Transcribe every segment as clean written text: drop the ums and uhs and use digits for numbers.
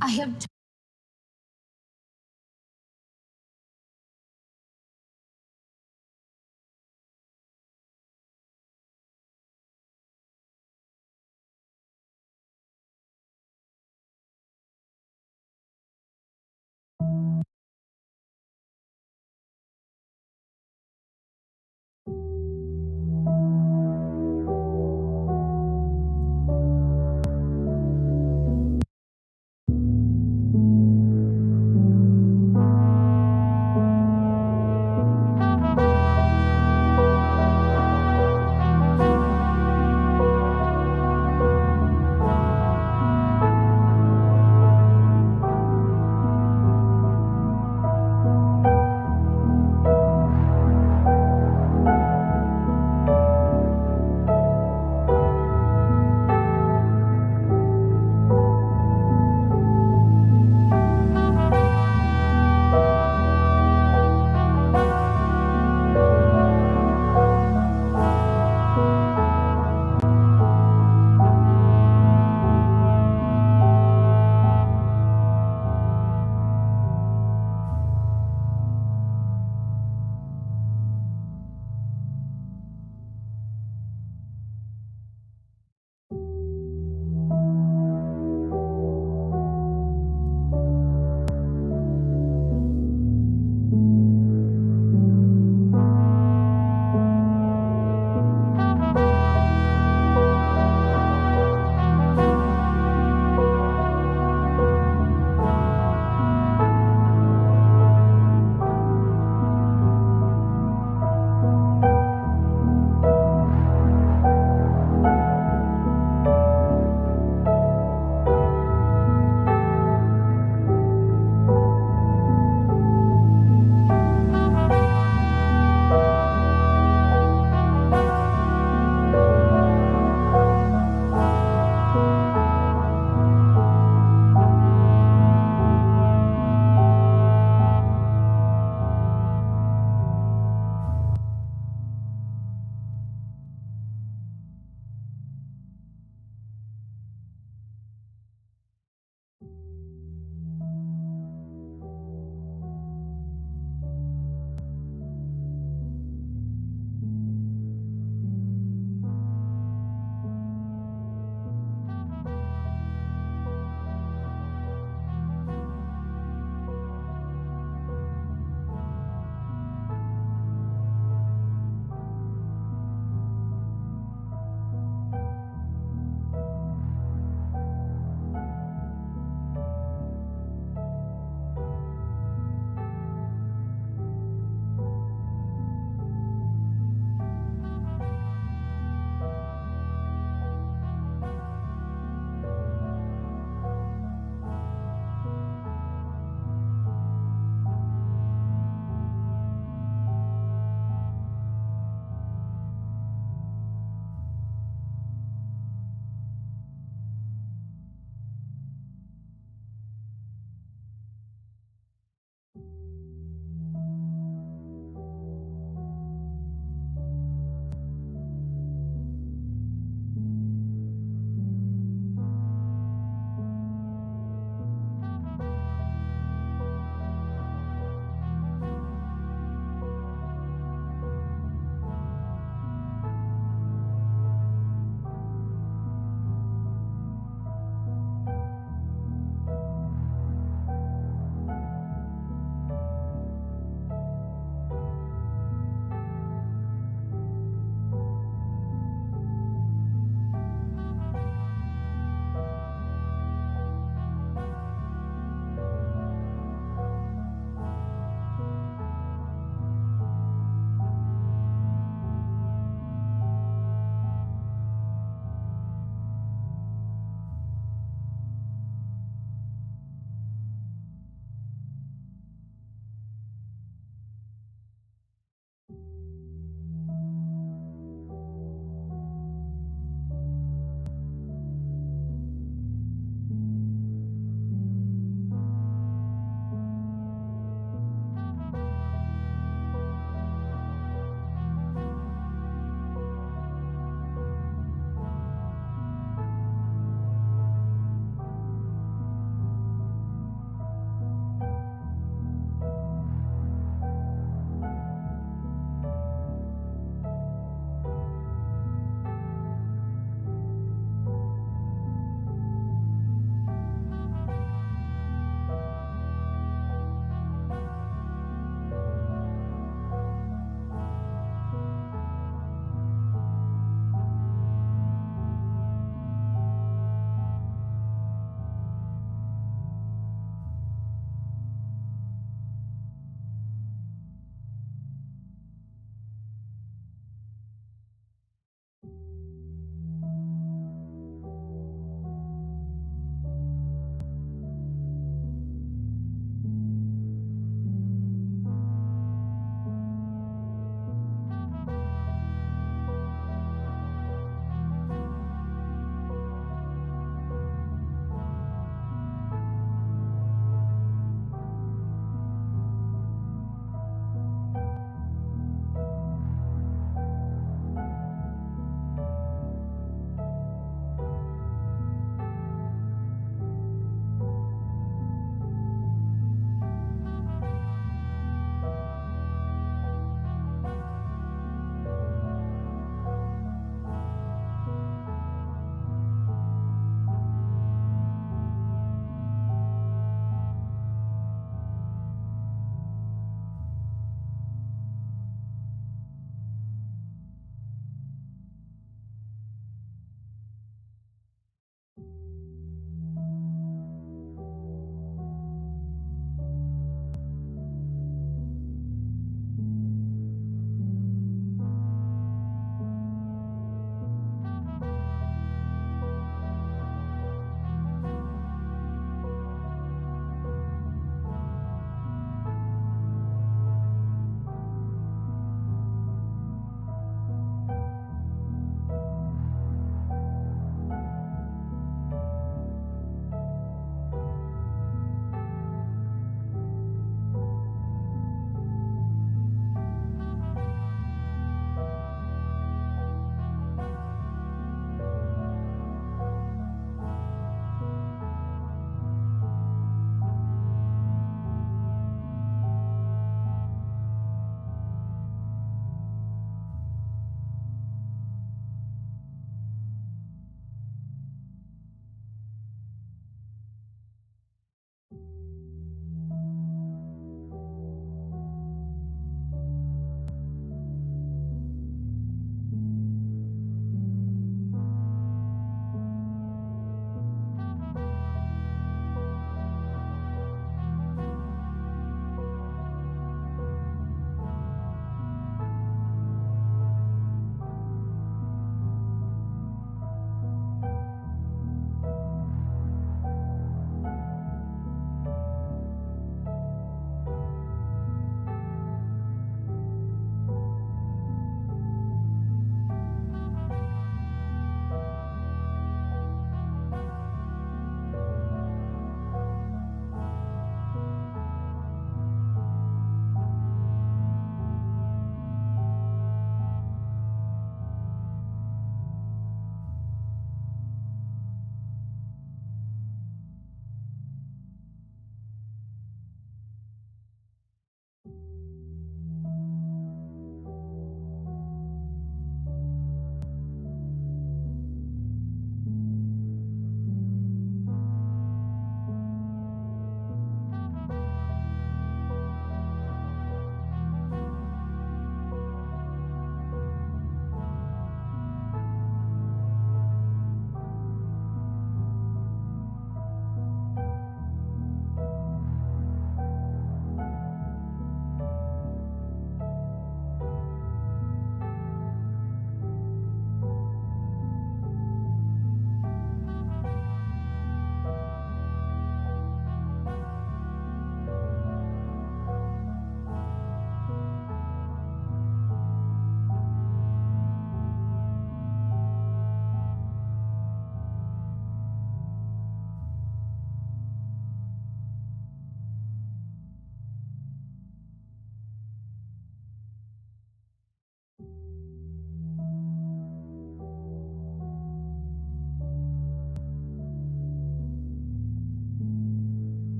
I have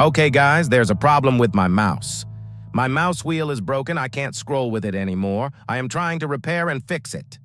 Okay, guys, there's a problem with my mouse. My mouse wheel is broken. I can't scroll with it anymore. I am trying to repair and fix it.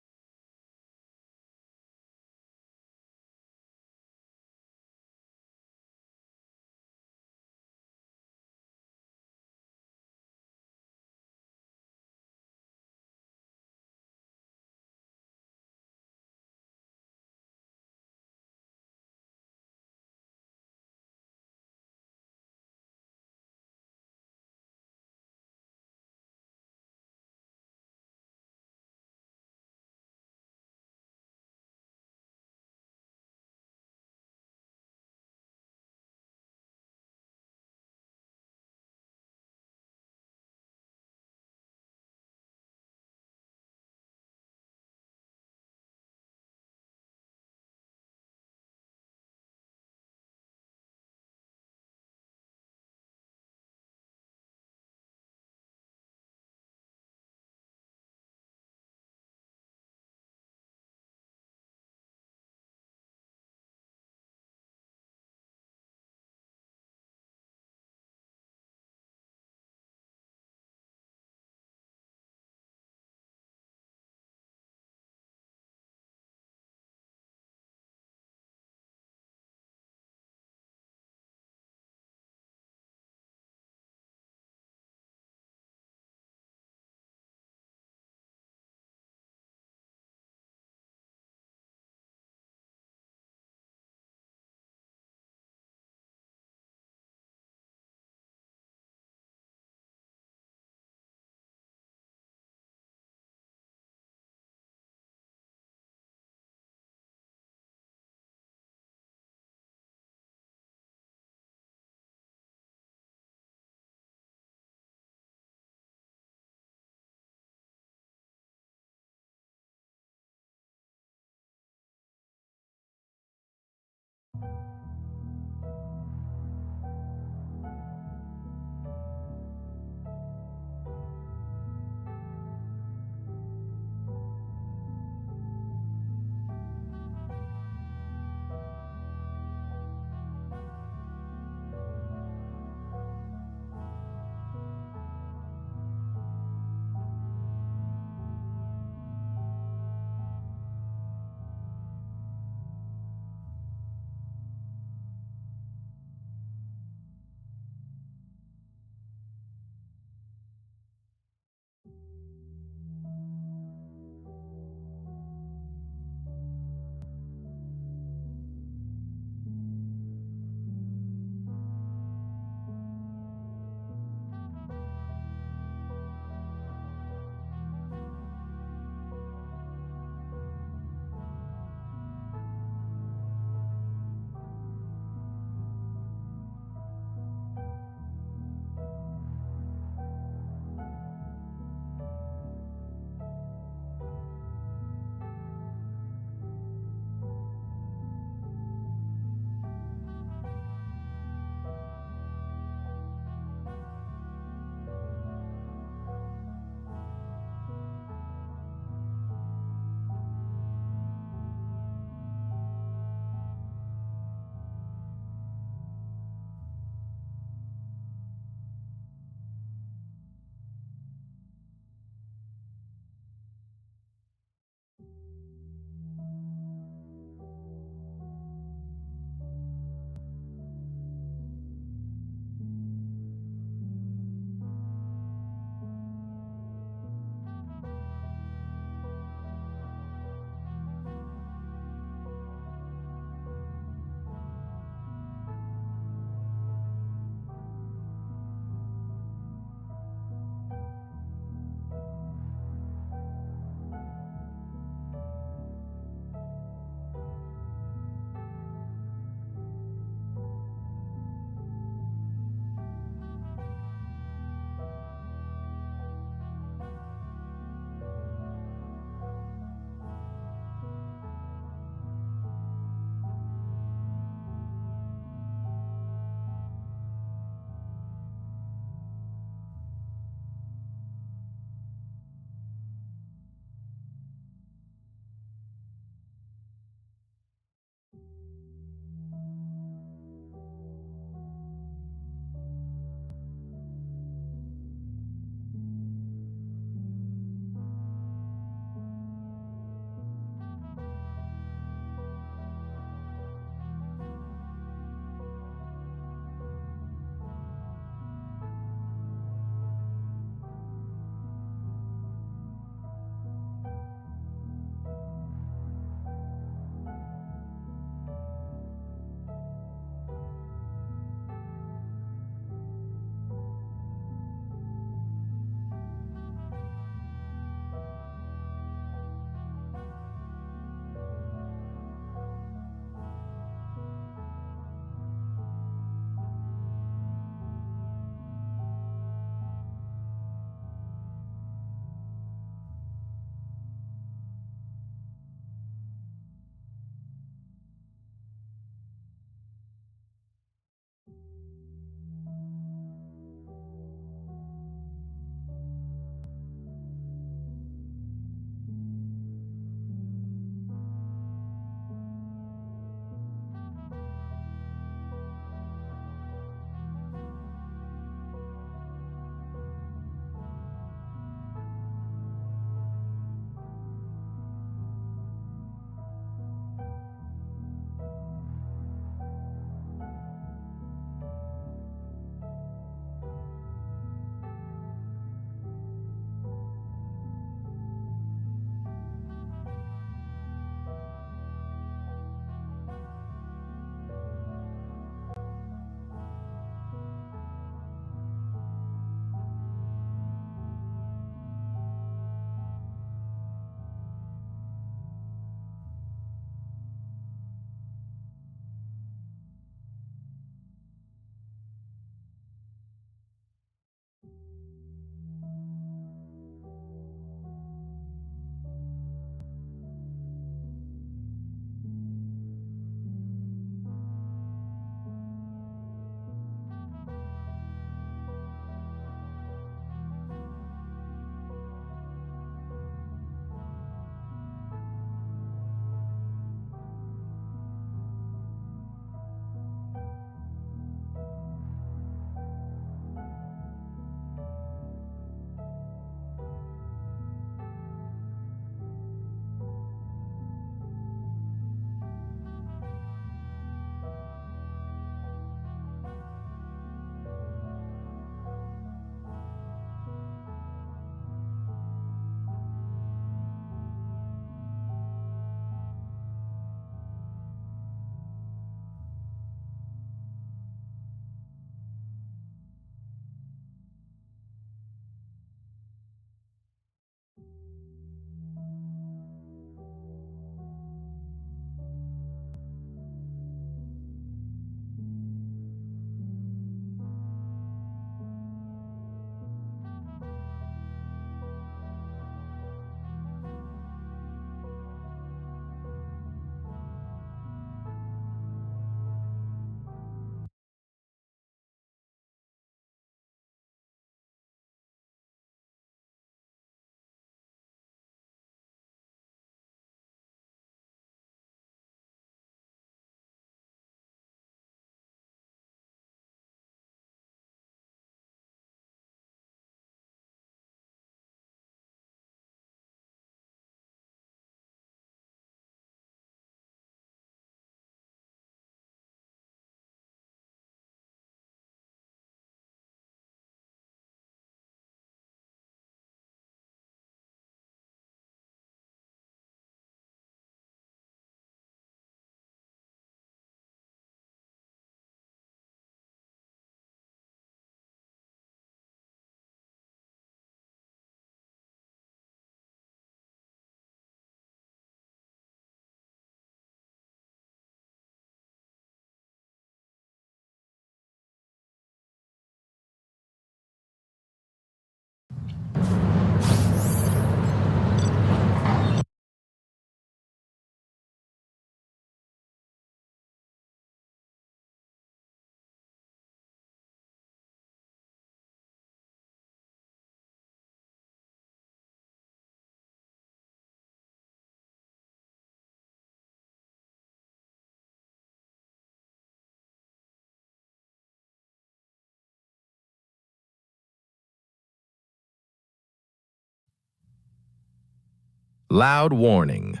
Loud warning.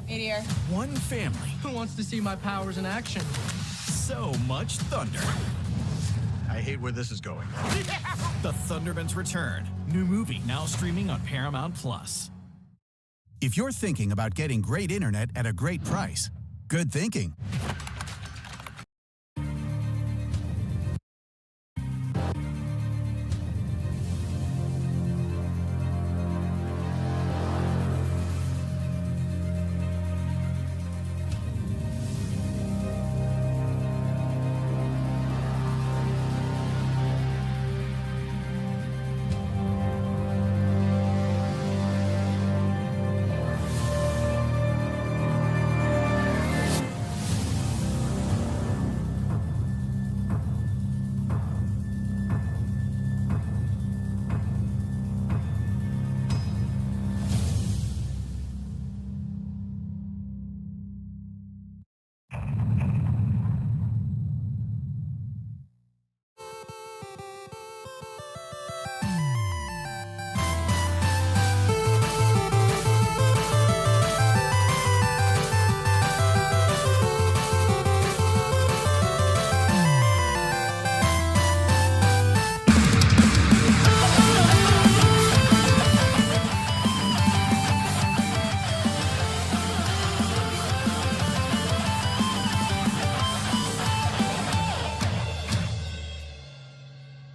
Meteor. One family. Who wants to see my powers in action? So much thunder. I hate where this is going. The Thundermans return. New movie now streaming on Paramount+. If you're thinking about getting great internet at a great price, good thinking.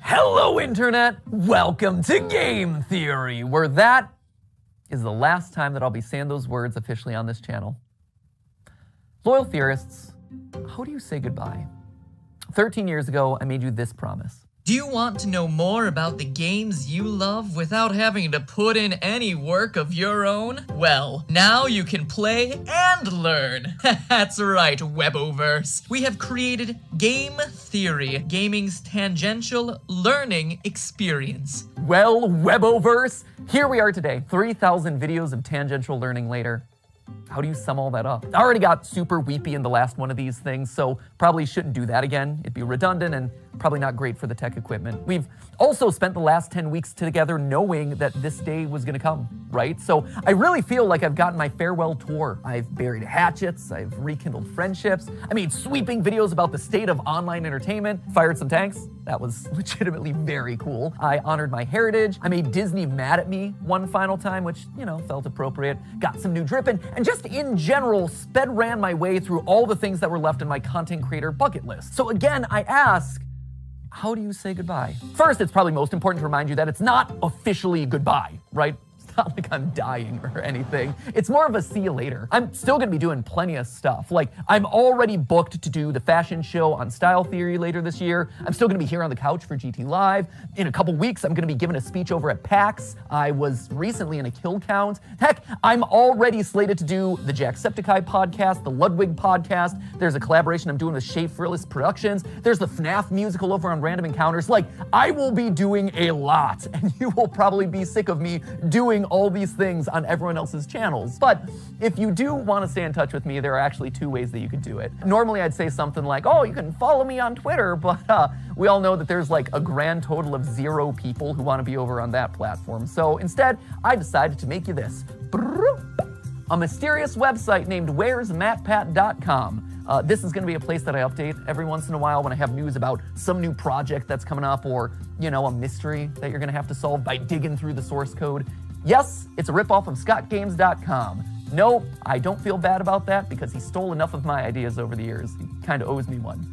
Hello, Internet! Welcome to Game Theory, where that is the last time that I'll be saying those words officially on this channel. Loyal theorists, how do you say goodbye? 13 years ago, I made you this promise. Do you want to know more about the games you love without having to put in any work of your own? Well, now you can play and learn. That's right, Weboverse. We have created Game Theory, gaming's tangential learning experience. Well, Weboverse, here we are today, 3,000 videos of tangential learning later. How do you sum all that up? I already got super weepy in the last one of these things, so probably shouldn't do that again. It'd be redundant and probably not great for the tech equipment. We've also spent the last 10 weeks together knowing that this day was gonna come, right? So I really feel like I've gotten my farewell tour. I've buried hatchets, I've rekindled friendships, I made sweeping videos about the state of online entertainment, fired some tanks. That was legitimately very cool. I honored my heritage. I made Disney mad at me one final time, which, you know, felt appropriate. Got some new dripping, and just in general, sped ran my way through all the things that were left in my content creator bucket list. So again, I ask, how do you say goodbye? First, it's probably most important to remind you that it's not officially goodbye, right? It's not like I'm dying or anything. It's more of a see you later. I'm still gonna be doing plenty of stuff. Like, I'm already booked to do the fashion show on Style Theory later this year. I'm still gonna be here on the couch for GT Live. In a couple weeks, I'm gonna be giving a speech over at PAX. I was recently in a kill count. Heck, I'm already slated to do the Jacksepticeye podcast, the Ludwig podcast. There's a collaboration I'm doing with Shea Frillis Productions. There's the FNAF musical over on Random Encounters. Like, I will be doing a lot, and you will probably be sick of me doing all these things on everyone else's channels. But if you do want to stay in touch with me, there are actually two ways that you could do it. Normally I'd say something like, oh, you can follow me on Twitter, but we all know that there's like a grand total of 0 people who want to be over on that platform. So instead, I decided to make you this. A mysterious website named where'smatpat.com. This is going to be a place that I update every once in a while when I have news about some new project that's coming up, or, you know, a mystery that you're going to have to solve by digging through the source code. Yes, it's a ripoff of scottgames.com. No, I don't feel bad about that because he stole enough of my ideas over the years. He kind of owes me one.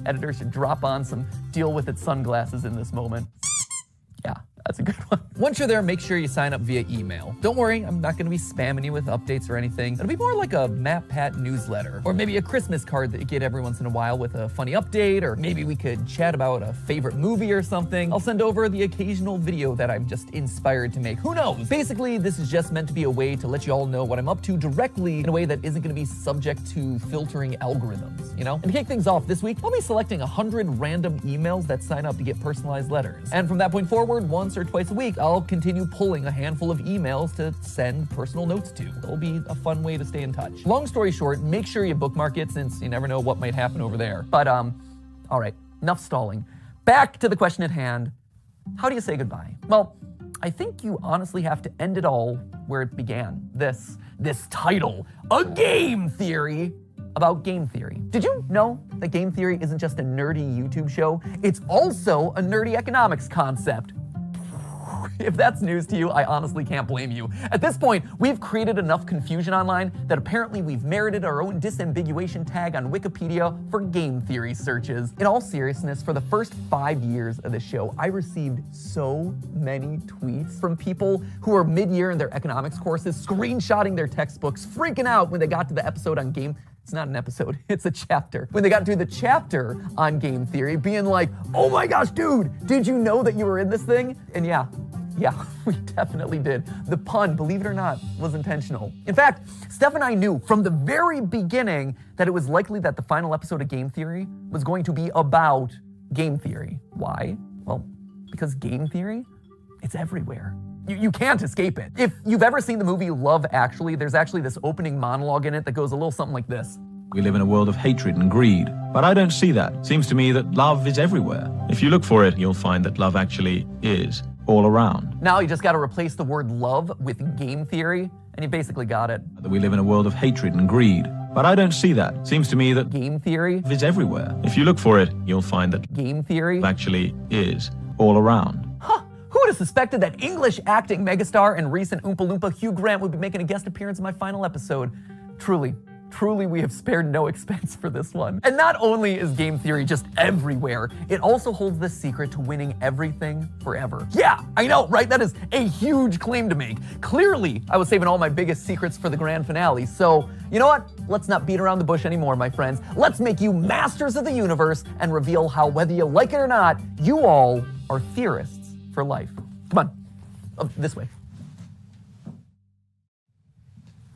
Editor should drop on some deal with it sunglasses in this moment. Yeah, that's a good one. Once you're there, make sure you sign up via email. Don't worry, I'm not gonna be spamming you with updates or anything. It'll be more like a Matpat newsletter, or maybe a Christmas card that you get every once in a while with a funny update, or maybe we could chat about a favorite movie or something. I'll send over the occasional video that I'm just inspired to make. Who knows? Basically, this is just meant to be a way to let you all know what I'm up to directly in a way that isn't gonna be subject to filtering algorithms, you know? And to kick things off this week, I'll be selecting 100 random emails that sign up to get personalized letters. And from that point forward, once once or twice a week, I'll continue pulling a handful of emails to send personal notes to. It'll be a fun way to stay in touch. Long story short, make sure you bookmark it since you never know what might happen over there. But, all right, enough stalling. Back to the question at hand. How do you say goodbye? Well, I think you honestly have to end it all where it began. This title, A Game Theory about game theory. Did you know that game theory isn't just a nerdy YouTube show? It's also a nerdy economics concept. If that's news to you, I honestly can't blame you. At this point, we've created enough confusion online that apparently we've merited our own disambiguation tag on Wikipedia for game theory searches. In all seriousness, for the first 5 years of the show, I received so many tweets from people who were mid-year in their economics courses, screenshotting their textbooks, freaking out when they got to the episode on game. It's not an episode, it's a chapter. When they got to the chapter on game theory, being like, oh my gosh, dude, did you know that you were in this thing? And yeah, we definitely did. The pun, believe it or not, was intentional. In fact, Steph and I knew from the very beginning that it was likely that the final episode of Game Theory was going to be about game theory. Why? Well, because game theory, it's everywhere. You can't escape it. If you've ever seen the movie Love Actually, there's actually this opening monologue in it that goes a little something like this. We live in a world of hatred and greed, but I don't see that. Seems to me that love is everywhere. If you look for it, you'll find that love actually is all around. Now you just got to replace the word love with game theory, and you basically got it. We live in a world of hatred and greed, but I don't see that. Seems to me that game theory love is everywhere. If you look for it, you'll find that game theory love actually is all around. Huh. Who would have suspected that English acting megastar and recent Oompa Loompa Hugh Grant would be making a guest appearance in my final episode? Truly, we have spared no expense for this one. And not only is game theory just everywhere, it also holds the secret to winning everything forever. Yeah, I know, right? That is a huge claim to make. Clearly, I was saving all my biggest secrets for the grand finale. So, you know what? Let's not beat around the bush anymore, my friends. Let's make you masters of the universe and reveal how, whether you like it or not, you all are theorists for life. Come on, this way.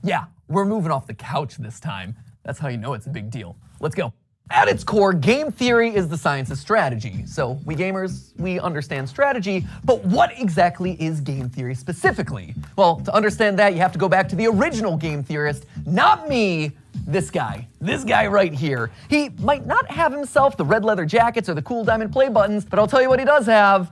Yeah, we're moving off the couch this time. That's how you know it's a big deal. Let's go. At its core, game theory is the science of strategy. So we gamers, we understand strategy, but what exactly is game theory specifically? Well, to understand that, you have to go back to the original game theorist, not me, this guy right here. He might not have himself the red leather jackets or the cool diamond play buttons, but I'll tell you what he does have,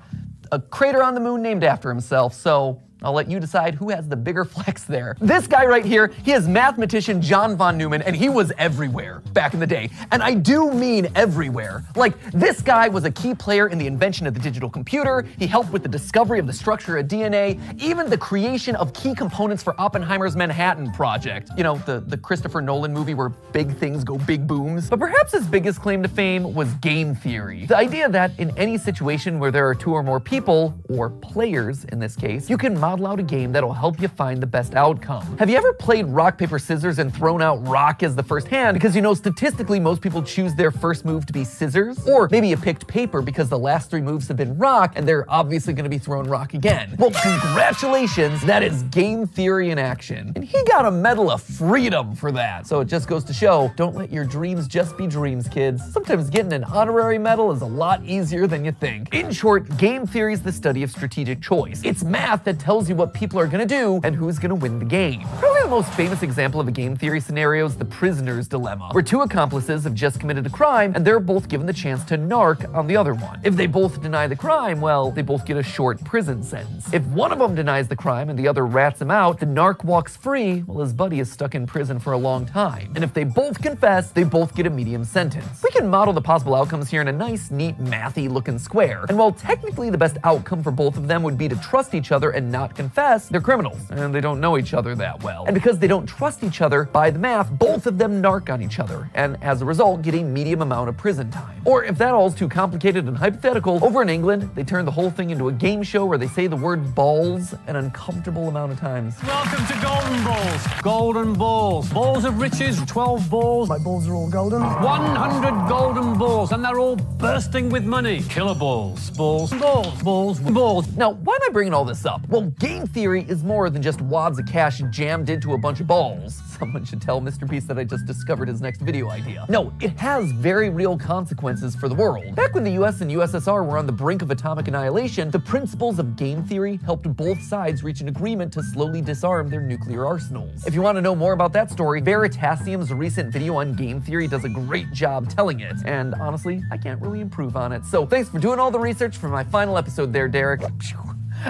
a crater on the moon named after himself, so I'll let you decide who has the bigger flex there. This guy right here, he is mathematician John von Neumann, and he was everywhere back in the day. And I do mean everywhere. Like, this guy was a key player in the invention of the digital computer. He helped with the discovery of the structure of DNA, even the creation of key components for Oppenheimer's Manhattan Project. You know, the Christopher Nolan movie where big things go big booms. But perhaps his biggest claim to fame was game theory. The idea that in any situation where there are two or more people, or players in this case, you can model out a game that'll help you find the best outcome. Have you ever played rock, paper, scissors and thrown out rock as the first hand because you know statistically most people choose their first move to be scissors? Or maybe you picked paper because the last 3 moves have been rock and they're obviously gonna be throwing rock again. Well, congratulations, that is game theory in action. And he got a Medal of Freedom for that. So it just goes to show, don't let your dreams just be dreams, kids. Sometimes getting an honorary medal is a lot easier than you think. In short, game theory is the study of strategic choice. It's math that tells you what people are gonna do and who's gonna win the game. Probably the most famous example of a game theory scenario is the prisoner's dilemma, where 2 accomplices have just committed a crime and they're both given the chance to narc on the other one. If they both deny the crime, well, they both get a short prison sentence. If one of them denies the crime and the other rats him out, the narc walks free while his buddy is stuck in prison for a long time. And if they both confess, they both get a medium sentence. We can model the possible outcomes here in a nice, neat, mathy looking square. And while technically the best outcome for both of them would be to trust each other and not confess, they're criminals and they don't know each other that well. And because they don't trust each other, by the math, both of them narc on each other and as a result get a medium amount of prison time. Or if that all's too complicated and hypothetical, over in England, they turn the whole thing into a game show where they say the word balls an uncomfortable amount of times. Welcome to Golden Balls. Golden Balls. Balls of riches, 12 balls. My balls are all golden. 100 golden balls, and they're all bursting with money. Killer balls. Balls. Balls. Balls. Balls. Now, why am I bringing all this up? Well, game theory is more than just wads of cash jammed into a bunch of balls. Someone should tell Mr. Beast that I just discovered his next video idea. No, it has very real consequences for the world. Back when the US and USSR were on the brink of atomic annihilation, the principles of game theory helped both sides reach an agreement to slowly disarm their nuclear arsenals. If you want to know more about that story, Veritasium's recent video on game theory does a great job telling it. And honestly, I can't really improve on it. So thanks for doing all the research for my final episode there, Derek.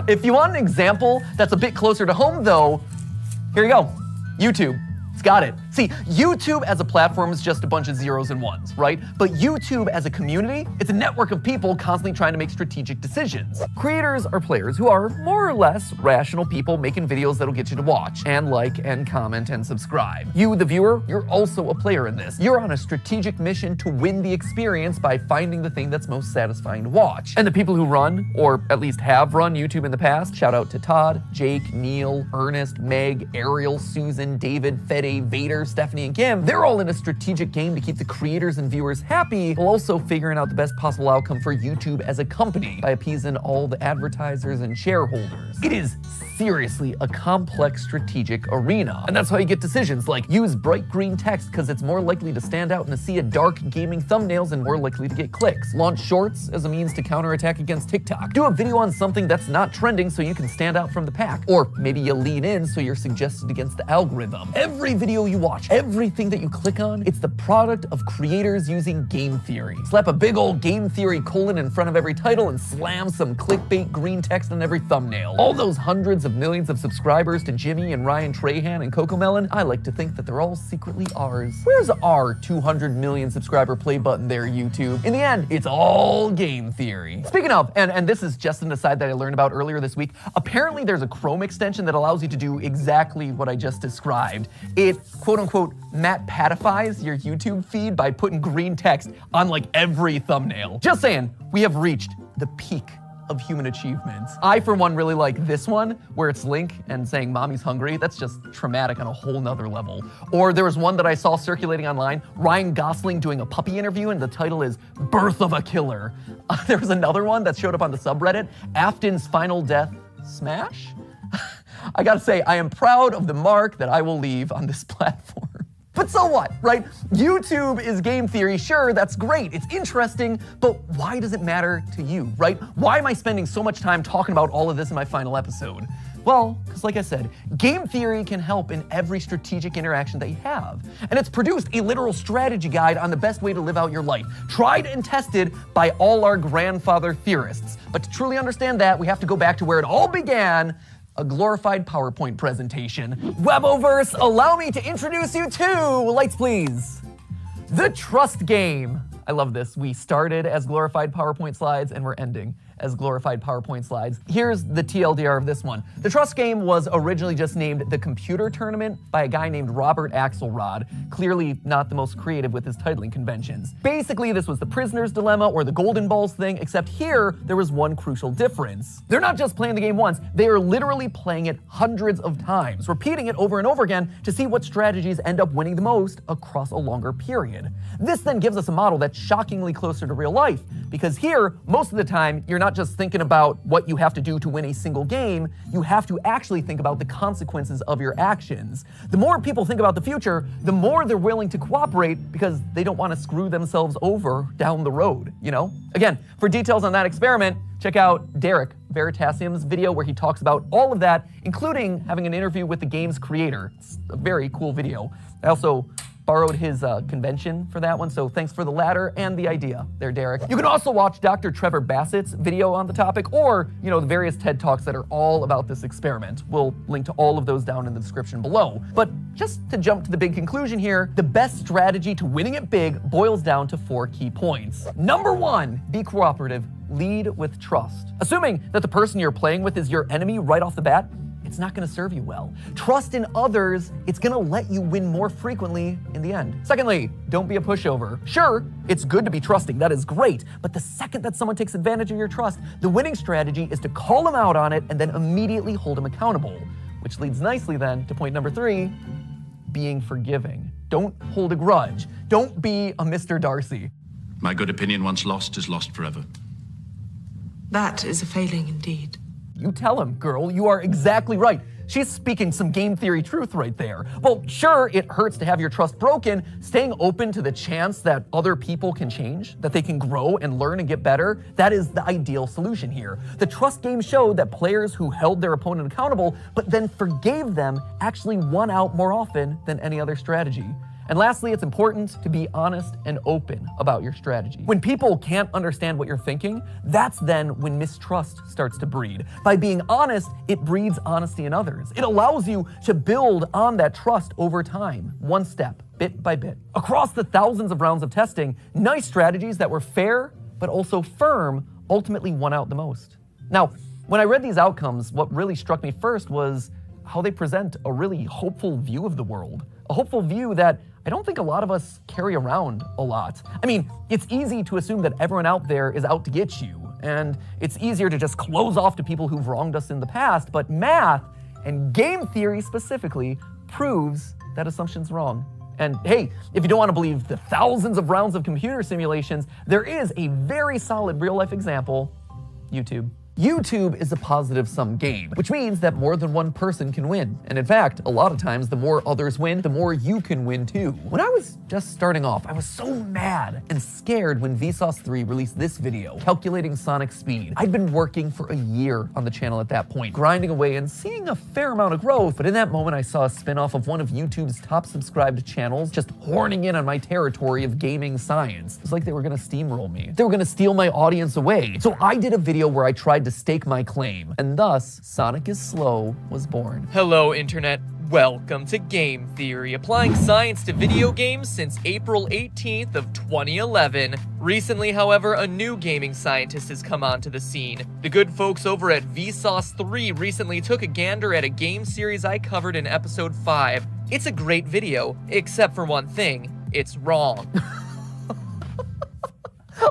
If you want an example that's a bit closer to home though, here you go, YouTube. It's got it. See, YouTube as a platform is just a bunch of zeros and ones, right? But YouTube as a community, it's a network of people constantly trying to make strategic decisions. Creators are players who are more or less rational people making videos that'll get you to watch and like and comment and subscribe. You, the viewer, you're also a player in this. You're on a strategic mission to win the experience by finding the thing that's most satisfying to watch. And the people who run, or at least have run YouTube in the past, shout out to Todd, Jake, Neil, Ernest, Meg, Ariel, Susan, David, Fede, Vader, Stephanie, and Kim, they're all in a strategic game to keep the creators and viewers happy, while also figuring out the best possible outcome for YouTube as a company by appeasing all the advertisers and shareholders. It is seriously a complex strategic arena. And that's how you get decisions like use bright green text because it's more likely to stand out in a sea of dark gaming thumbnails and more likely to get clicks. Launch shorts as a means to counterattack against TikTok. Do a video on something that's not trending so you can stand out from the pack. Or maybe you lean in so you're suggested against the algorithm. Every video you watch, everything that you click on, it's the product of creators using game theory. Slap a big old game theory colon in front of every title and slam some clickbait green text on every thumbnail. All those hundreds of millions of subscribers to Jimmy and Ryan Trahan and Cocomelon, I like to think that they're all secretly ours. Where's our 200 million subscriber play button there, YouTube? In the end, it's all game theory. Speaking of, and this is just an aside that I learned about earlier this week, apparently there's a Chrome extension that allows you to do exactly what I just described. It, quote unquote, Matpatifies your YouTube feed by putting green text on like every thumbnail. Just saying, we have reached the peak of human achievements. I, for one, really like this one, where it's Link and saying mommy's hungry. That's just traumatic on a whole nother level. Or there was one that I saw circulating online, Ryan Gosling doing a puppy interview, and the title is Birth of a Killer. There was another one that showed up on the subreddit, Afton's Final Death Smash? I gotta say, I am proud of the mark that I will leave on this platform. But so what, right? YouTube is game theory, sure, that's great, it's interesting, but why does it matter to you, right? Why am I spending so much time talking about all of this in my final episode? Well, because like I said, game theory can help in every strategic interaction that you have. And it's produced a literal strategy guide on the best way to live out your life, tried and tested by all our grandfather theorists. But to truly understand that, we have to go back to where it all began, a glorified PowerPoint presentation. Weboverse, allow me to introduce you to, lights please, the trust game. I love this. We started as glorified PowerPoint slides and we're ending as glorified PowerPoint slides. Here's the TLDR of this one. The trust game was originally just named the Computer Tournament by a guy named Robert Axelrod, clearly not the most creative with his titling conventions. Basically, this was the prisoner's dilemma or the golden balls thing, except here, there was one crucial difference. They're not just playing the game once, they are literally playing it hundreds of times, repeating it over and over again to see what strategies end up winning the most across a longer period. This then gives us a model that's shockingly closer to real life, because here, most of the time, you're not just thinking about what you have to do to win a single game, you have to actually think about the consequences of your actions. The more people think about the future, the more they're willing to cooperate because they don't want to screw themselves over down the road, you know? Again, for details on that experiment, check out Derek Veritasium's video where he talks about all of that, including having an interview with the game's creator. It's a very cool video. I also borrowed his convention for that one, so thanks for the latter and the idea there, Derek. You can also watch Dr. Trevor Bassett's video on the topic, or, you know, the various TED Talks that are all about this experiment. We'll link to all of those down in the description below. But just to jump to the big conclusion here, the best strategy to winning it big boils down to 4 key points. Number 1, be cooperative. Lead with trust. Assuming that the person you're playing with is your enemy right off the bat, it's not gonna serve you well. Trust in others, it's gonna let you win more frequently in the end. Secondly, don't be a pushover. Sure, it's good to be trusting, that is great, but the second that someone takes advantage of your trust, the winning strategy is to call them out on it and then immediately hold them accountable. Which leads nicely then to point number 3, being forgiving. Don't hold a grudge. Don't be a Mr. Darcy. My good opinion once lost is lost forever. That is a failing indeed. You tell him, girl, you are exactly right. she's speaking some game theory truth right there. Well, sure, it hurts to have your trust broken. Staying open to the chance that other people can change, that they can grow and learn and get better, that is the ideal solution here. The trust game showed that players who held their opponent accountable, but then forgave them, actually won out more often than any other strategy. And lastly, it's important to be honest and open about your strategy. When people can't understand what you're thinking, that's then when mistrust starts to breed. By being honest, it breeds honesty in others. It allows you to build on that trust over time, one step, bit by bit. Across the thousands of rounds of testing, nice strategies that were fair, but also firm, ultimately won out the most. Now, when I read these outcomes, what really struck me first was how they present a really hopeful view of the world. A hopeful view that I don't think a lot of us carry around a lot. I mean, it's easy to assume that everyone out there is out to get you, and it's easier to just close off to people who've wronged us in the past, but math, and game theory specifically, proves that assumption's wrong. And hey, if you don't want to believe the thousands of rounds of computer simulations, there is a very solid real-life example: YouTube. YouTube is a positive-sum game, which means that more than one person can win. And in fact, a lot of times, the more others win, the more you can win too. When I was just starting off, I was so mad and scared when Vsauce 3 released this video, calculating Sonic speed. I'd been working for a year on the channel at that point, grinding away and seeing a fair amount of growth, but in that moment I saw a spin-off of one of YouTube's top subscribed channels just horning in on my territory of gaming science. It was like they were gonna steamroll me. They were gonna steal my audience away. So I did a video where I tried to stake my claim, and thus Sonic is Slow was born. Hello, Internet. Welcome to Game Theory, applying science to video games since April 18th of 2011. Recently, however, a new gaming scientist has come onto the scene. The good folks over at Vsauce 3 recently took a gander at a game series I covered in episode 5. It's a great video, except for one thing: it's wrong.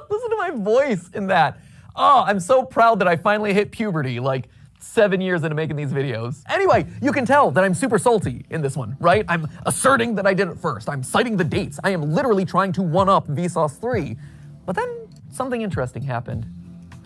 Listen to my voice in that. Oh, I'm so proud that I finally hit puberty, like 7 years into making these videos. Anyway, you can tell that I'm super salty in this one, right? I'm asserting that I did it first. I'm citing the dates. I am literally trying to one-up Vsauce 3. But then something interesting happened.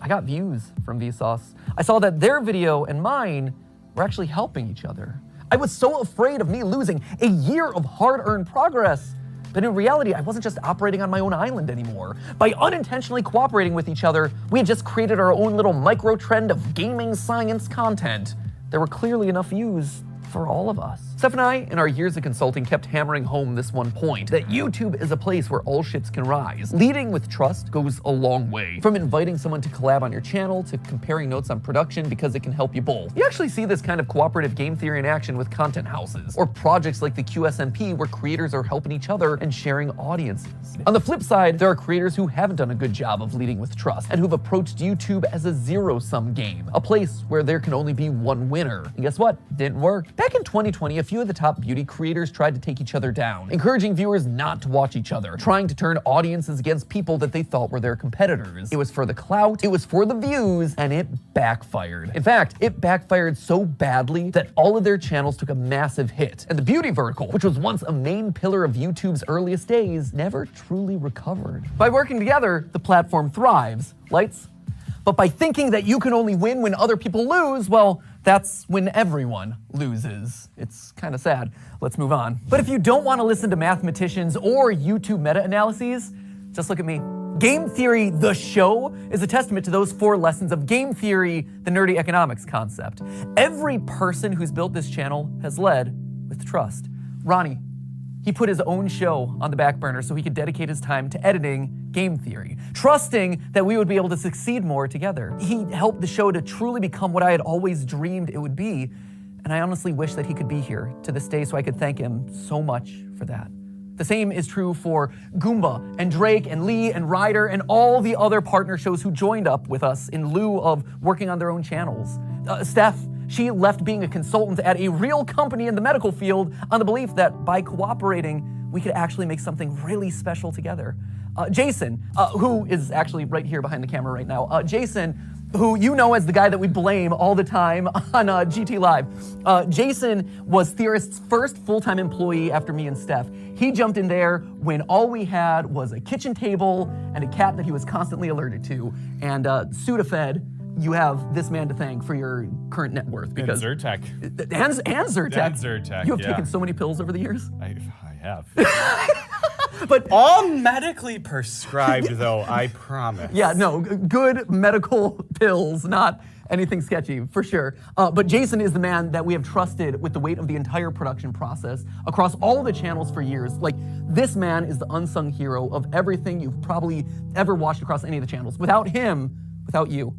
I got views from Vsauce. I saw that their video and mine were actually helping each other. I was so afraid of me losing a year of hard-earned progress. But in reality, I wasn't just operating on my own island anymore. By unintentionally cooperating with each other, we had just created our own little micro-trend of gaming science content. There were clearly enough views for all of us. Steph and I, in our years of consulting, kept hammering home this one point, that YouTube is a place where all ships can rise. Leading with trust goes a long way. From inviting someone to collab on your channel, to comparing notes on production because it can help you both. You actually see this kind of cooperative game theory in action with content houses, or projects like the QSMP where creators are helping each other and sharing audiences. On the flip side, there are creators who haven't done a good job of leading with trust, and who've approached YouTube as a zero-sum game, a place where there can only be one winner. And guess what? Didn't work. Back in 2020, a few of the top beauty creators tried to take each other down, encouraging viewers not to watch each other, trying to turn audiences against people that they thought were their competitors. It was for the clout, it was for the views, and it backfired. In fact, it backfired so badly that all of their channels took a massive hit, and the beauty vertical, which was once a main pillar of YouTube's earliest days, never truly recovered. By working together, the platform thrives. Lights? But by thinking that you can only win when other people lose, well, that's when everyone loses. It's kind of sad. Let's move on. But if you don't want to listen to mathematicians or YouTube meta-analyses, just look at me. Game Theory, the show, is a testament to those 4 lessons of game theory, the nerdy economics concept. Every person who's built this channel has led with trust. Ronnie, he put his own show on the back burner so he could dedicate his time to editing Game Theory, trusting that we would be able to succeed more together. He helped the show to truly become what I had always dreamed it would be, and I honestly wish that he could be here to this day so I could thank him so much for that. The same is true for Goomba and Drake and Lee and Ryder and all the other partner shows who joined up with us in lieu of working on their own channels. Steph, she left being a consultant at a real company in the medical field on the belief that by cooperating, we could actually make something really special together. Jason, who is actually right here behind the camera right now. Jason, who you know as the guy that we blame all the time on GT Live. Jason was Theorist's first full-time employee after me and Steph. He jumped in there when all we had was a kitchen table and a cat that he was constantly allergic to, and Sudafed you have this man to thank for your current net worth. Because and Zyrtec. And Zyrtec. And Zyrtec, You have yeah. taken so many pills over the years. I have. But all medically prescribed, though, I promise. Yeah, no, good medical pills, not anything sketchy, for sure. But Jason is the man that we have trusted with the weight of the entire production process across all the channels for years. Like, this man is the unsung hero of everything you've probably ever watched across any of the channels. Without him, without you,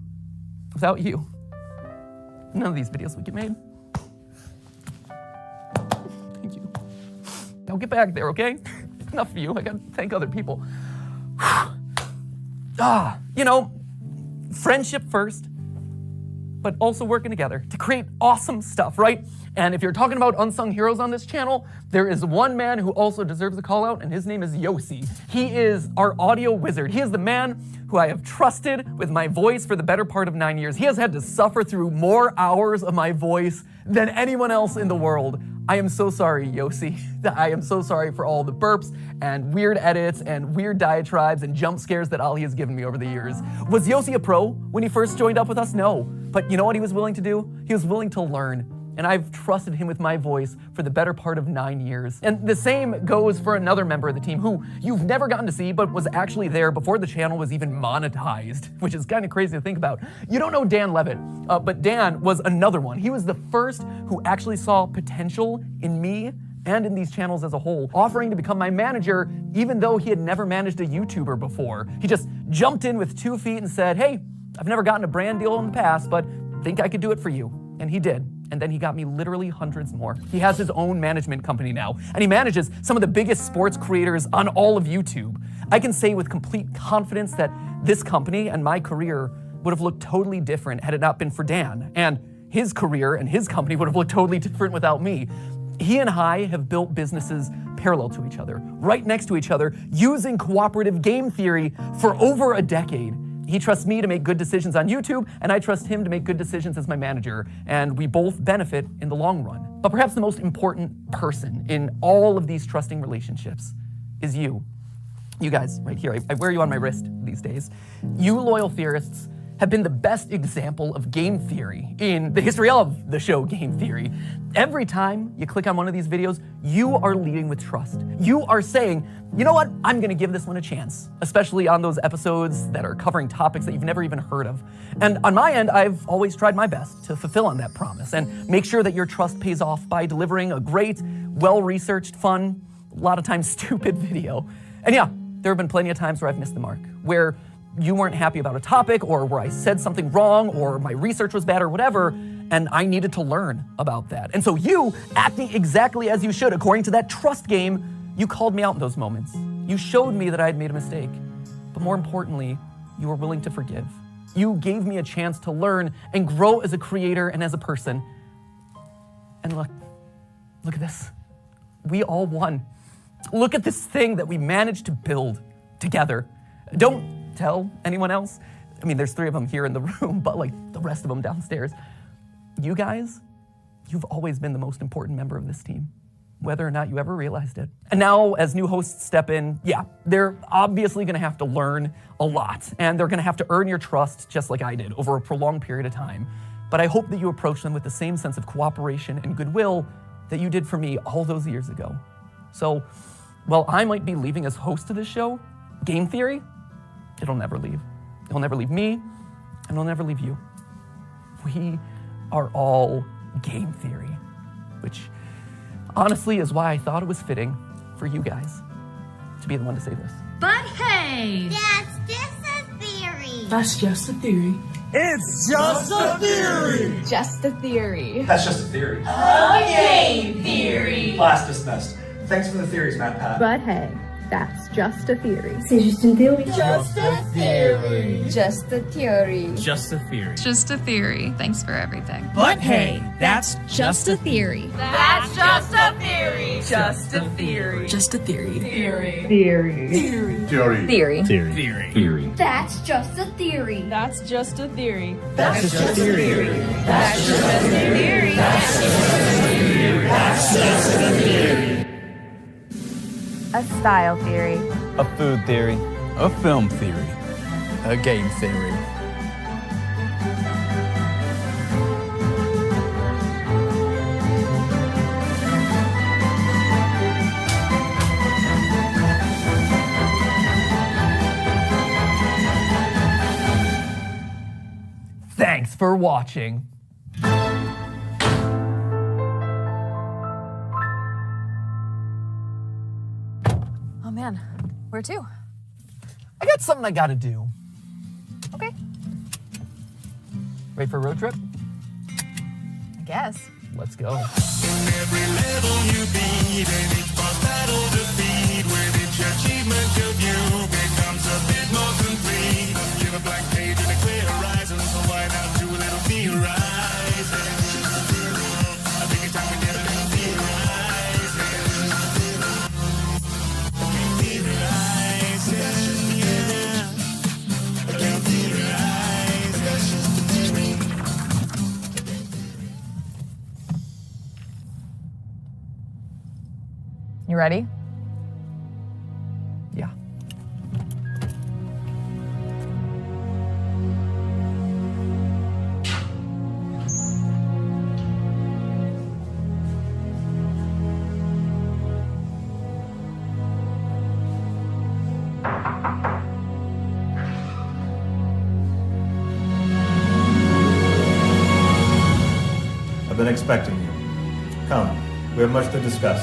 none of these videos would get made. Thank you. Now get back there, okay? Enough of you, I gotta thank other people. You know, friendship first, but also working together to create awesome stuff, right? And if you're talking about unsung heroes on this channel, there is one man who also deserves a call out, and his name is Yossi. He is our audio wizard. He is the man who I have trusted with my voice for the better part of 9 years. He has had to suffer through more hours of my voice than anyone else in the world. I am so sorry, Yossi. I am so sorry for all the burps and weird edits and weird diatribes and jump scares that Ali has given me over the years. Was Yossi a pro when he first joined up with us? No. But you know what he was willing to do? He was willing to learn. And I've trusted him with my voice for the better part of 9 years. And the same goes for another member of the team who you've never gotten to see, but was actually there before the channel was even monetized, which is kind of crazy to think about. You don't know Dan Levitt, but Dan was another one. He was the first who actually saw potential in me and in these channels as a whole, offering to become my manager, even though he had never managed a YouTuber before. He just jumped in with 2 feet and said, hey, I've never gotten a brand deal in the past, but think I could do it for you. And he did. And then he got me literally hundreds more. He has his own management company now, and he manages some of the biggest sports creators on all of YouTube. I can say with complete confidence that this company and my career would have looked totally different had it not been for Dan. And his career and his company would have looked totally different without me. He and I have built businesses parallel to each other, right next to each other, using cooperative game theory for over a decade. He trusts me to make good decisions on YouTube, and I trust him to make good decisions as my manager, and we both benefit in the long run. But perhaps the most important person in all of these trusting relationships is you. You guys, right here. I wear you on my wrist these days. You loyal theorists have been the best example of game theory in the history of the show Game Theory. Every time you click on one of these videos, you are leading with trust. You are saying, you know what, I'm gonna give this one a chance, especially on those episodes that are covering topics that you've never even heard of. And on my end, I've always tried my best to fulfill on that promise and make sure that your trust pays off by delivering a great, well-researched, fun, a lot of times stupid video. And yeah, there have been plenty of times where I've missed the mark, where you weren't happy about a topic, or where I said something wrong, or my research was bad, or whatever, and I needed to learn about that. And so you, acting exactly as you should, according to that trust game, you called me out in those moments. You showed me that I had made a mistake. But more importantly, you were willing to forgive. You gave me a chance to learn and grow as a creator and as a person. And look at this. We all won. Look at this thing that we managed to build together. Don't tell anyone else. I mean, there's 3 of them here in the room, but like the rest of them downstairs. You guys, you've always been the most important member of this team, whether or not you ever realized it. And now, as new hosts step in, yeah, they're obviously gonna have to learn a lot, and they're gonna have to earn your trust just like I did over a prolonged period of time. But I hope that you approach them with the same sense of cooperation and goodwill that you did for me all those years ago. So, while I might be leaving as host of this show, Game Theory, it'll never leave. It'll never leave me, and it'll never leave you. We are all Game Theory, which honestly is why I thought it was fitting for you guys to be the one to say this. But hey! That's just a theory. That's just a theory. It's just a theory. Just a theory. That's just a theory. Okay, theory. Class dismissed. Thanks for the theories, Matpat. But hey, that's just a theory. C'est juste une théorie. Just a theory. Just a theory. Just a theory. Just a theory. Thanks for everything. But hey, that's Just a theory. That's just a theory. Just a theory. Just a theory. Theory. Theory. Theory. Theory. Theory. Theory. That's just a theory. That's just a theory. That's just a theory. That's just a theory. That's just a theory. A style theory. A food theory. A film theory. A game theory. for watching. Oh man, where to? I got something I gotta do. Okay, Ready for a road trip? I guess. Let's go. Every level you beat, and each boss battle defeat, with each achievement your view becomes a bit more complete. Give a blank page and a clear horizon, so why not do a little theorizing? I think it's time we get a little theorizing. Theorizing, yeah. A little theorizing. You ready? Yeah. I've been expecting you. Come, we have much to discuss.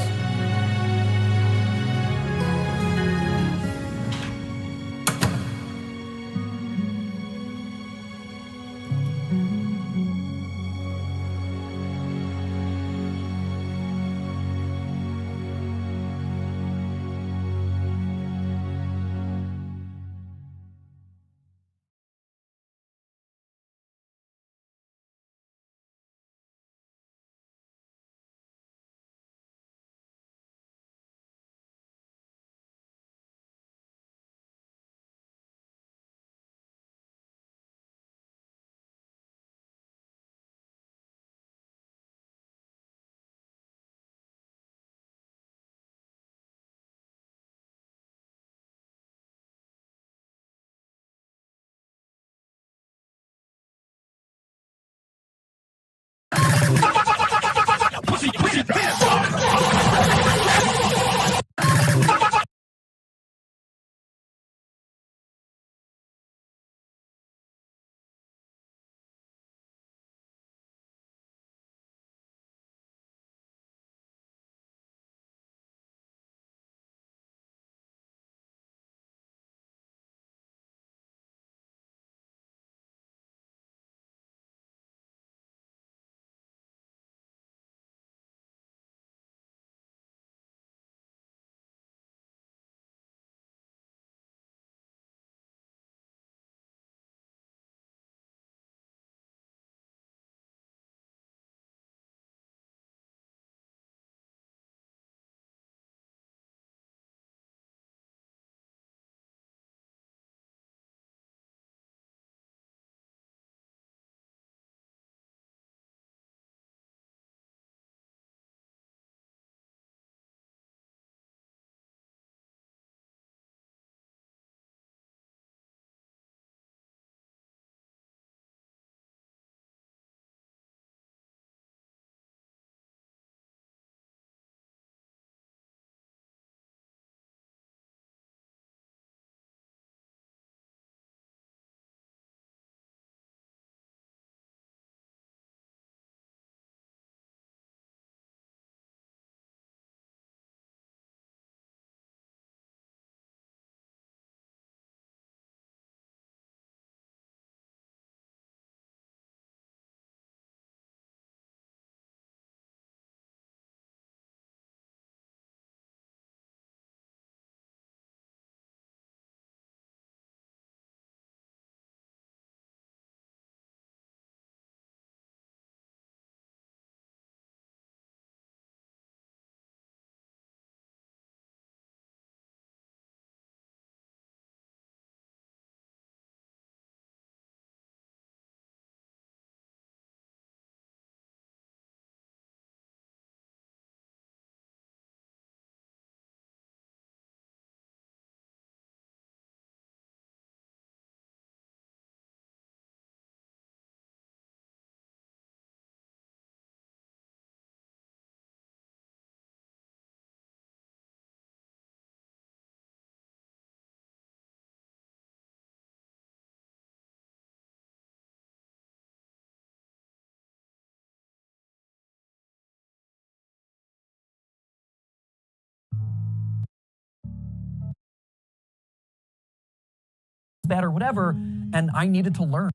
bad or whatever, and I needed to learn.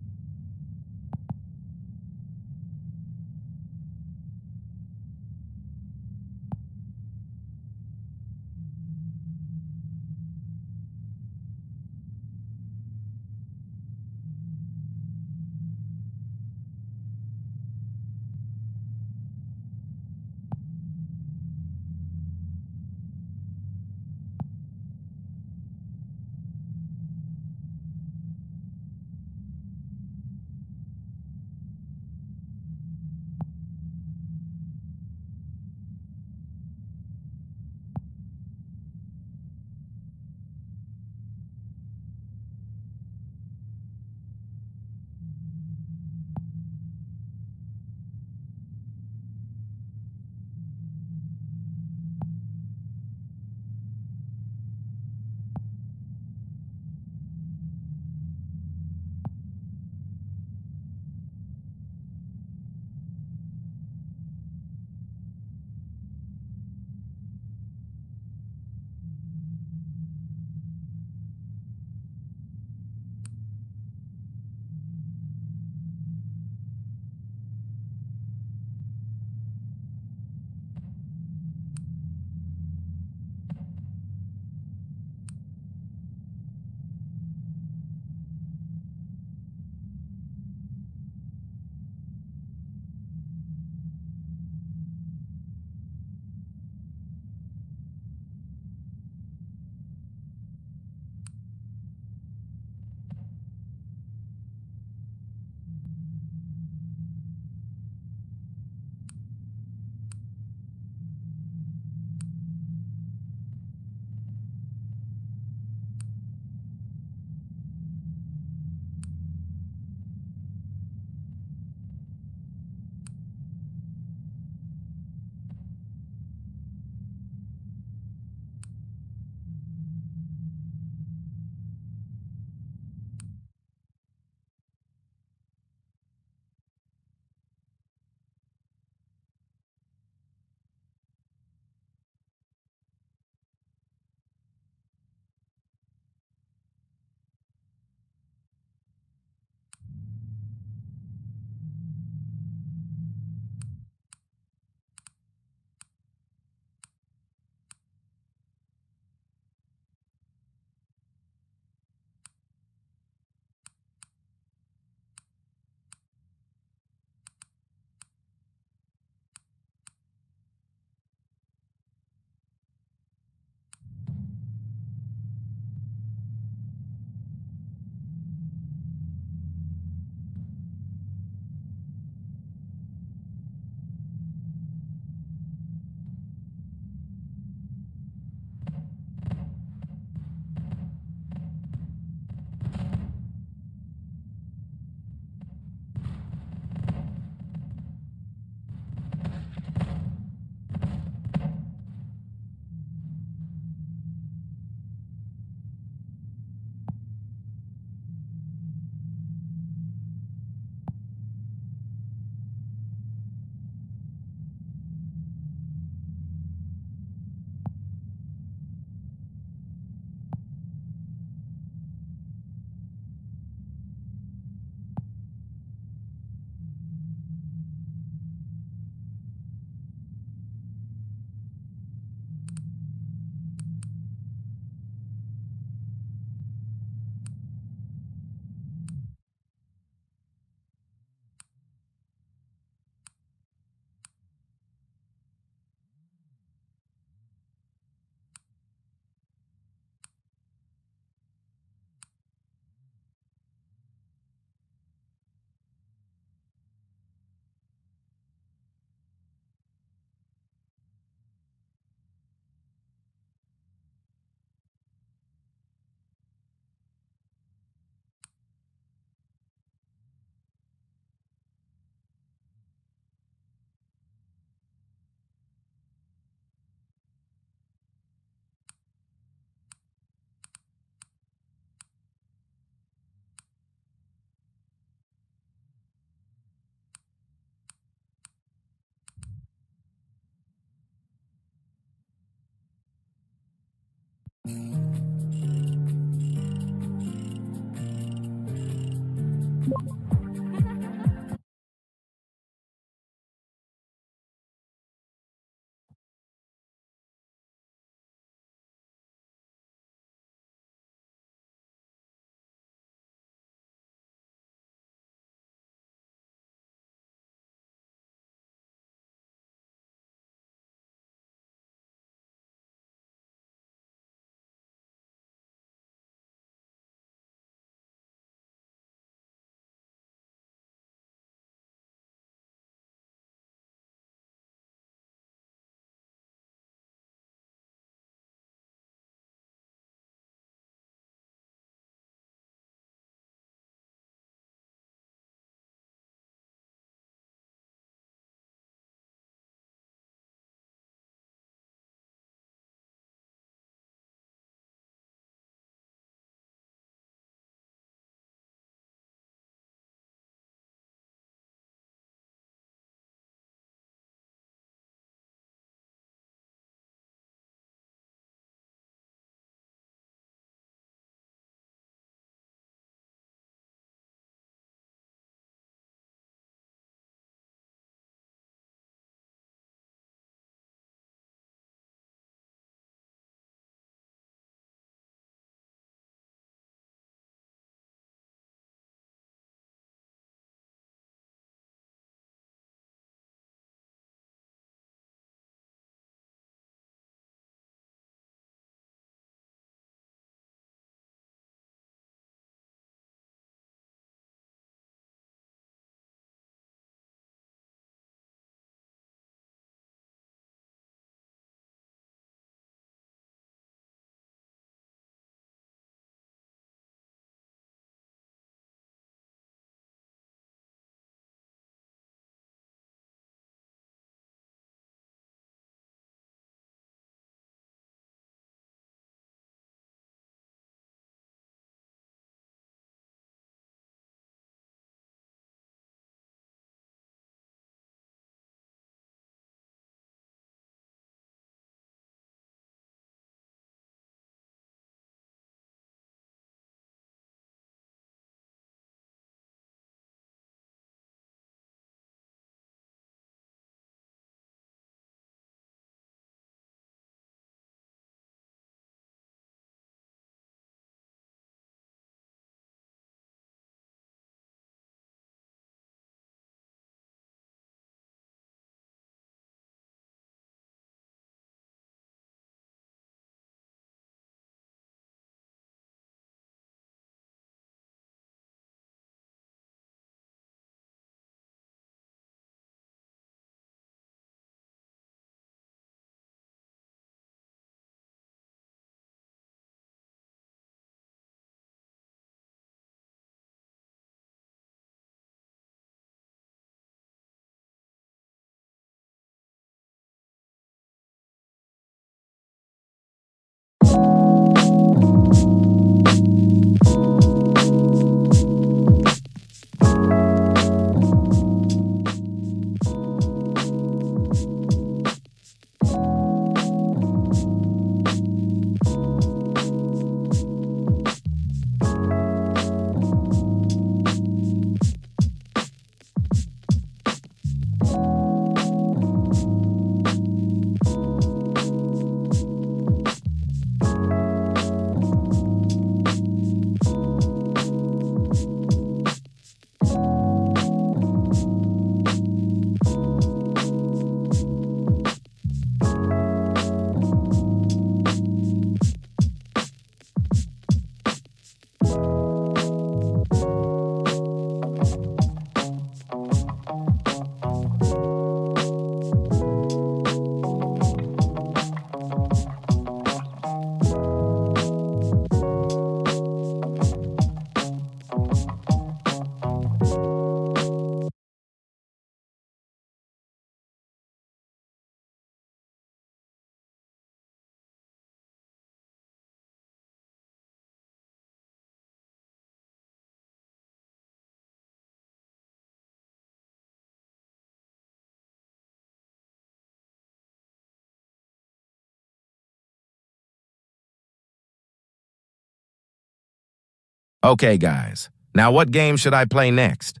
Okay, guys. Now what game should I play next?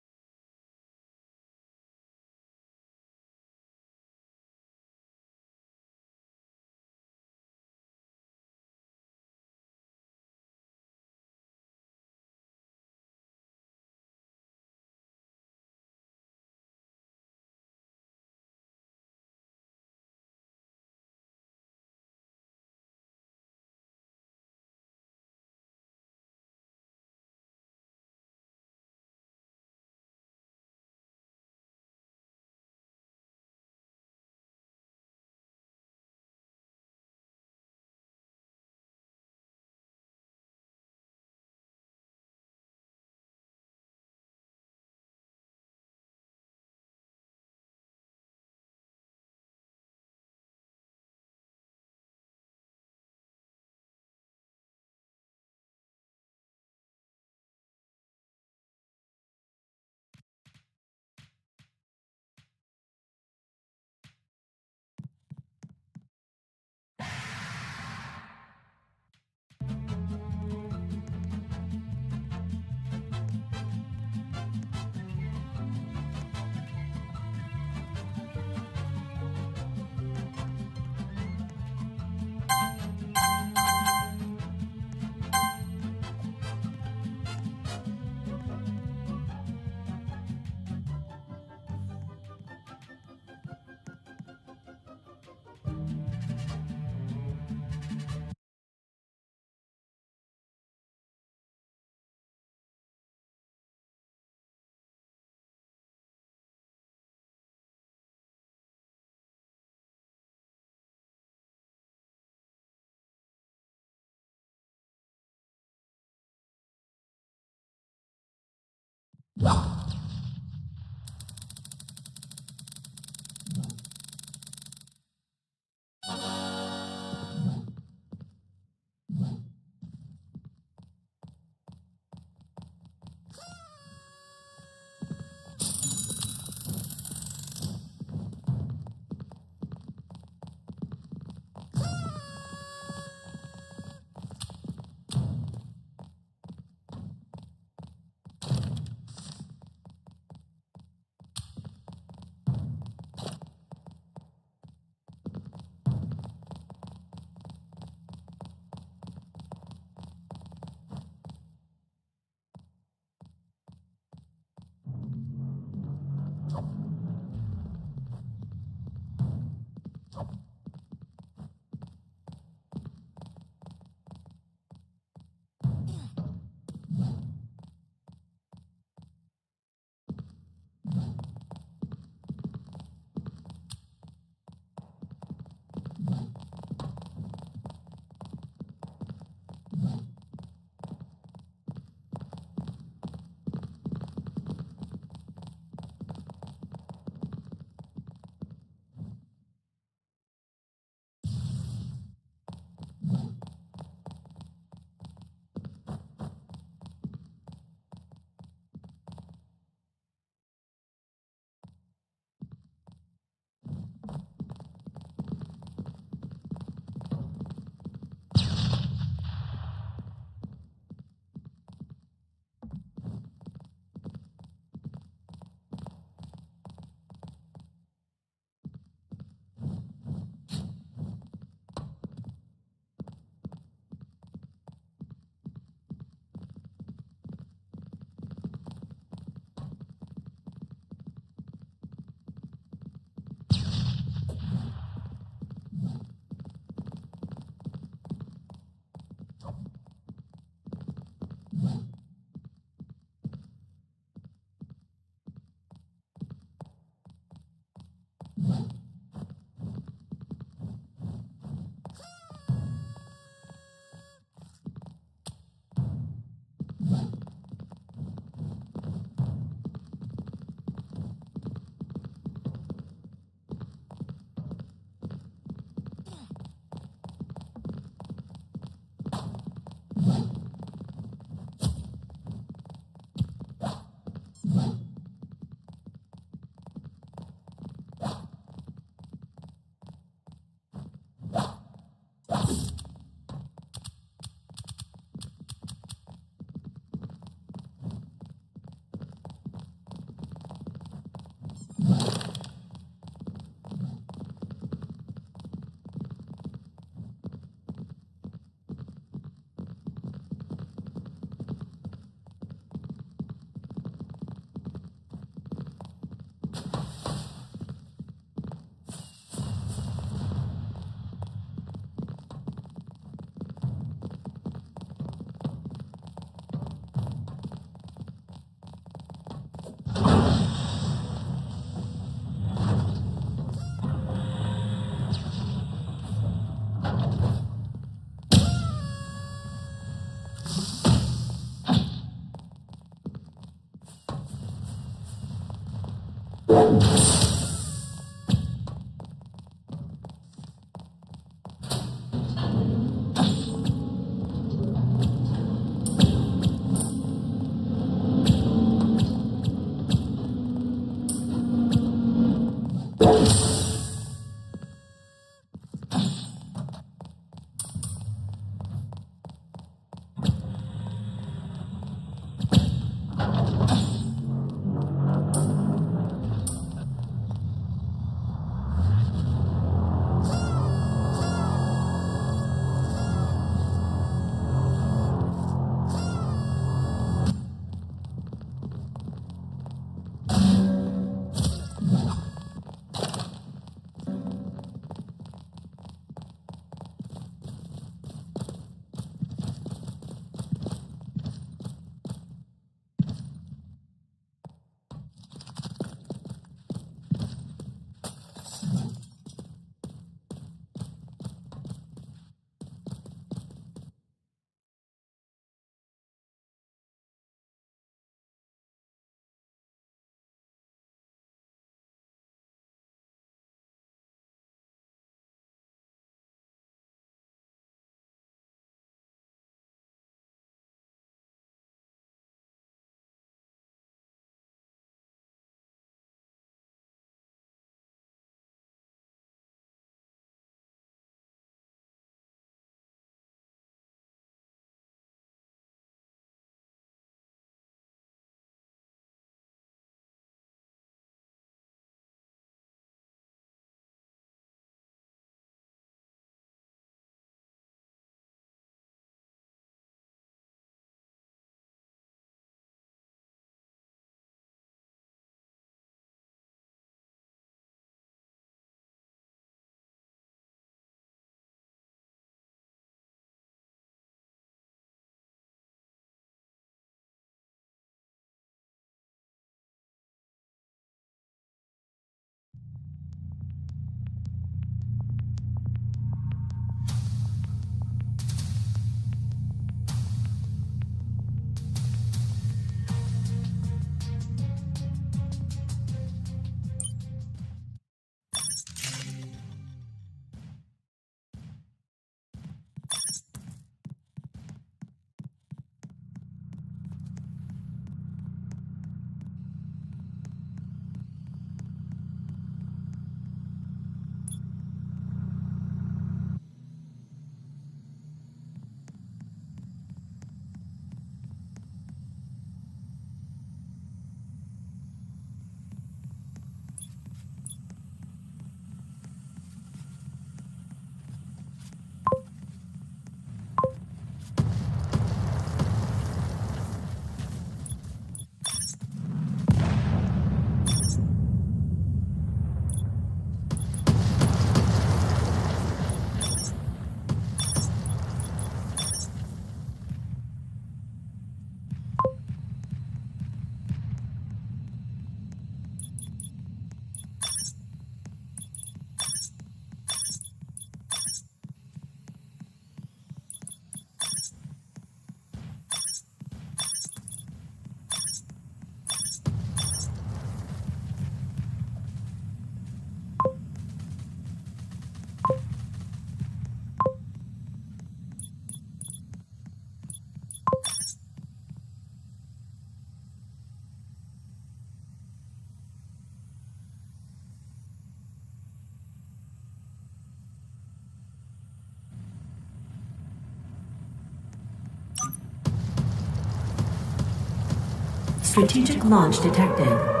Strategic launch detected.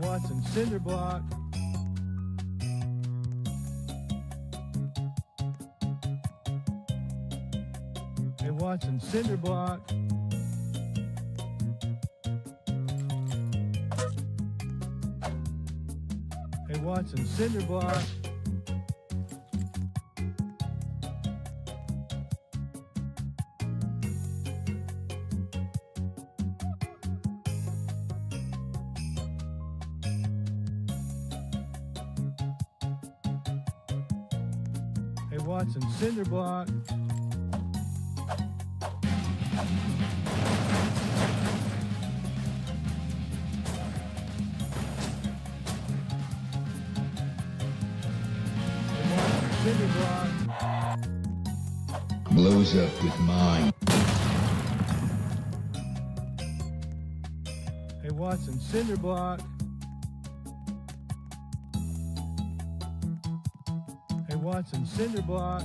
Watson, cinder block. Hey, Watson, cinder block. Hey, Watson, cinder block. Hey, Watson, cinder block. Cinder block. Blows up with mine. Hey, Watson, cinder block. Hey, Watson, cinder block.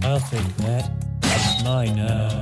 I'll take that. It's mine now.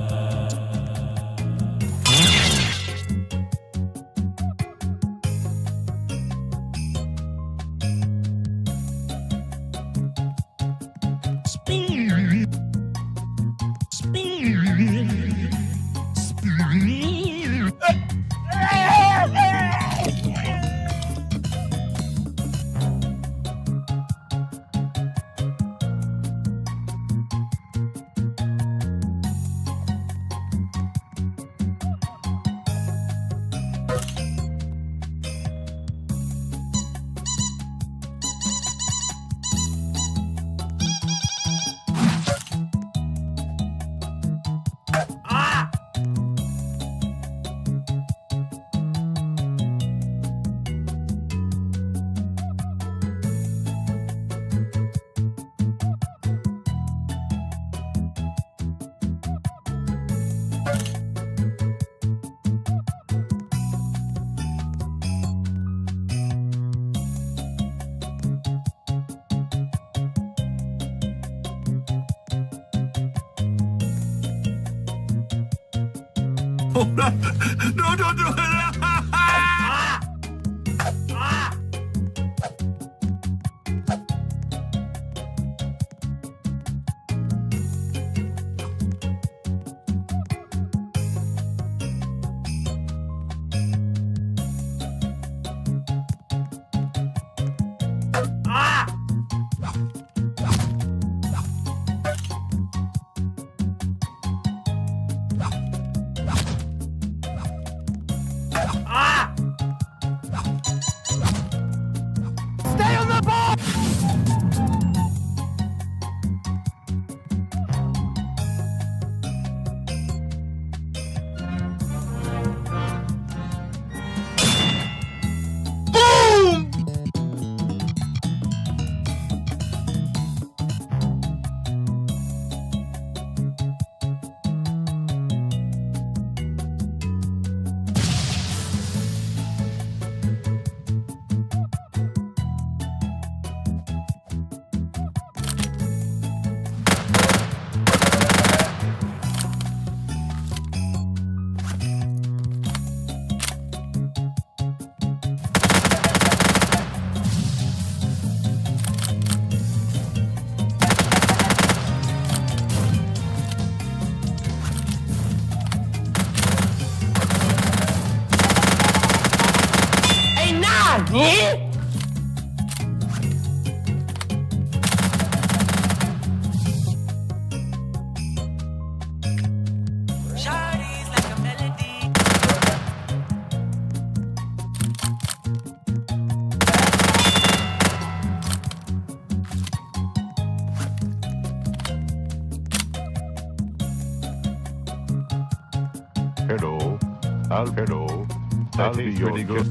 No, don't do it! Hello. That'll be pretty good.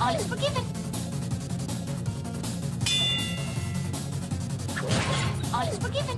All is forgiven. All is forgiven.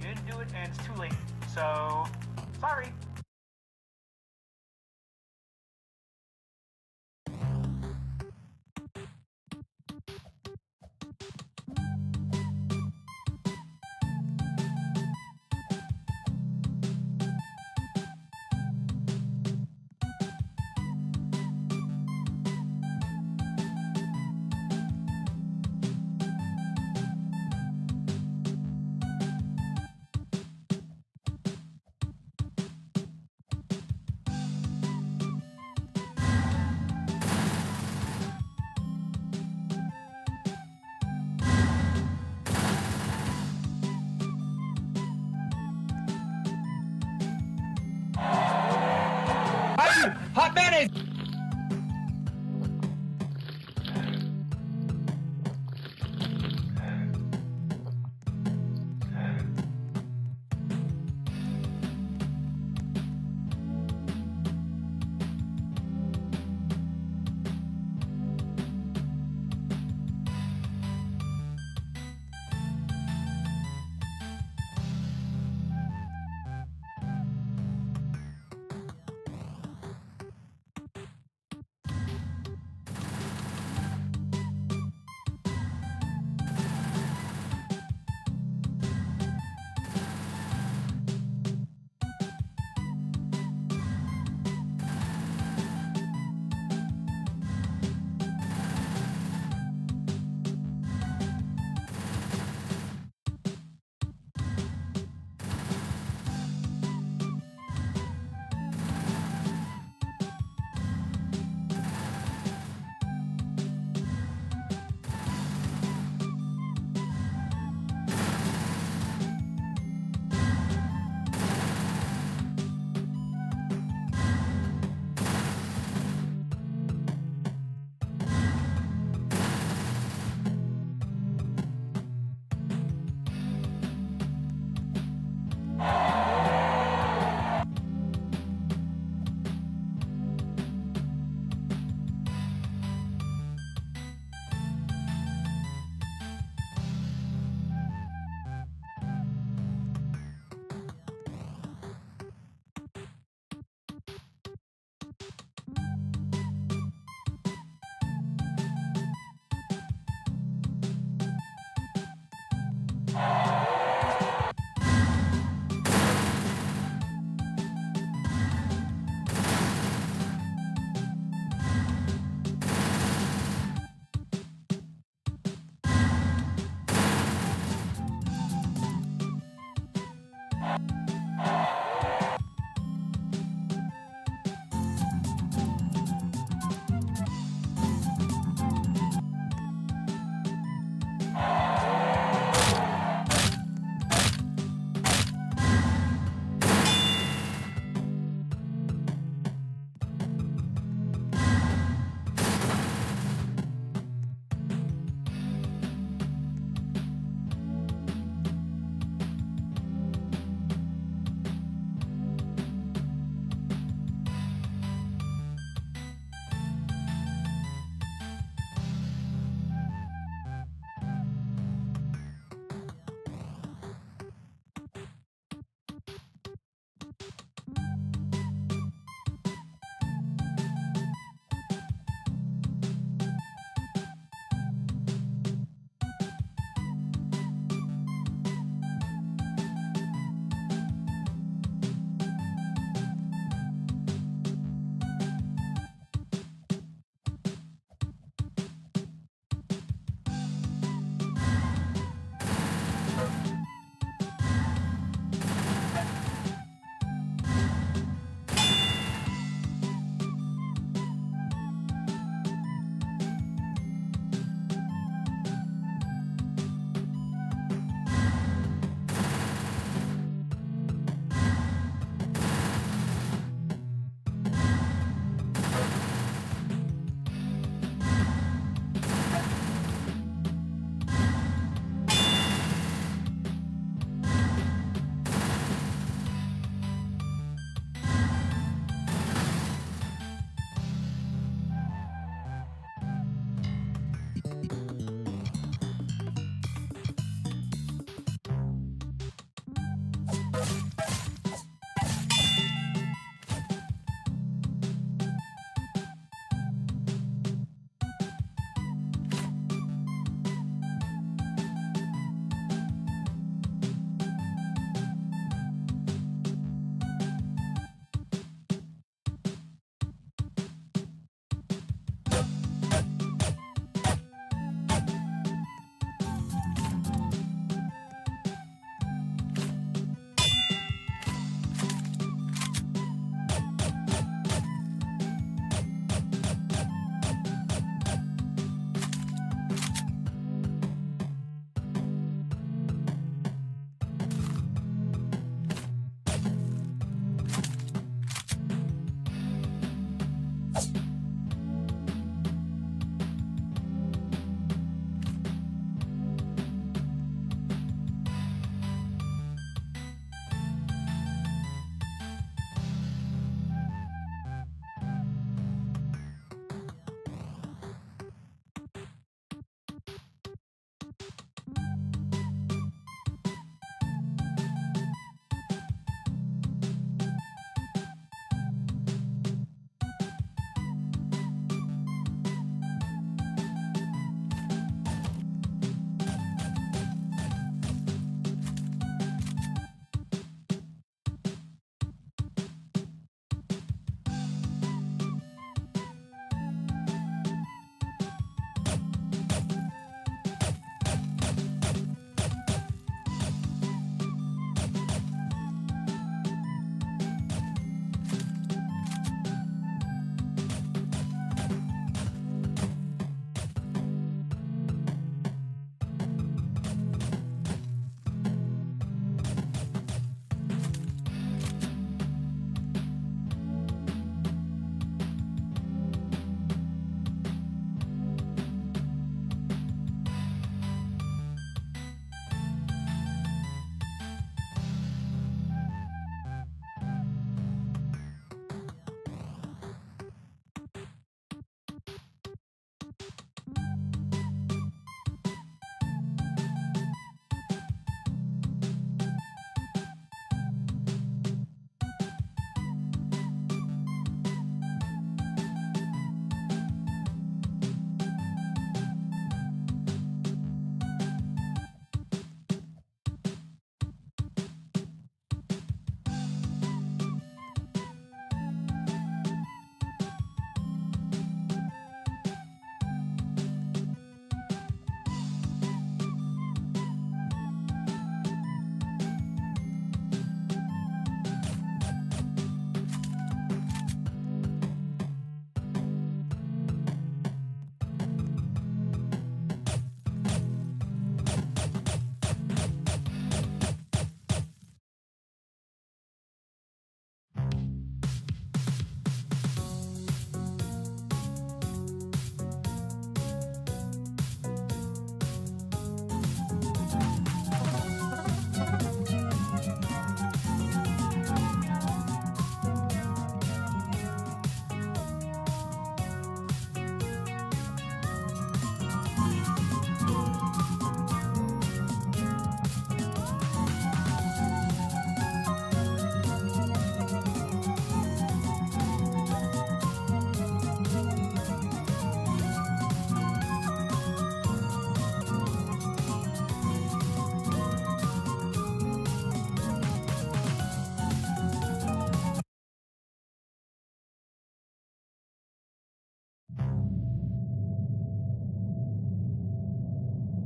You didn't do it, and it's too late. So, sorry. Hot mayonnaise!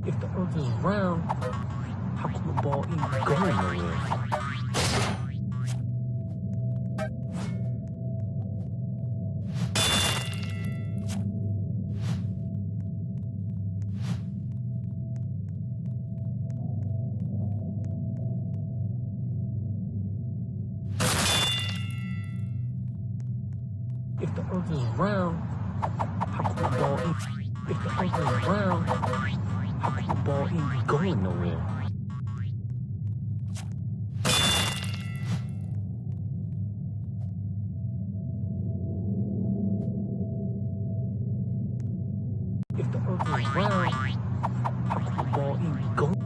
If the earth is round, how come the ball ain't going nowhere? If the earth is round, how come the ball ain't... If the earth is round, how come the ball ain't going nowhere? If the earth is round, how come the ball ain't going?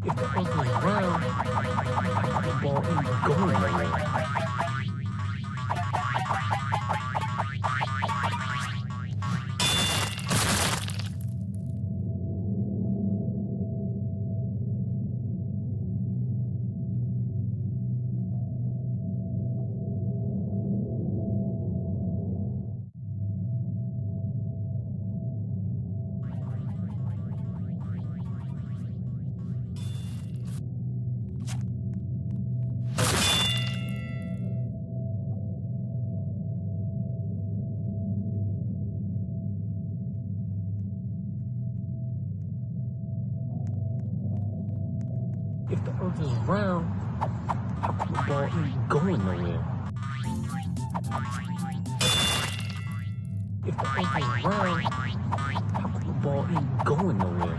If the earth is round, how come the ball ain't going nowhere? If the earth is round, how come the ball ain't going nowhere? If the earth is round, how come the ball ain't going nowhere?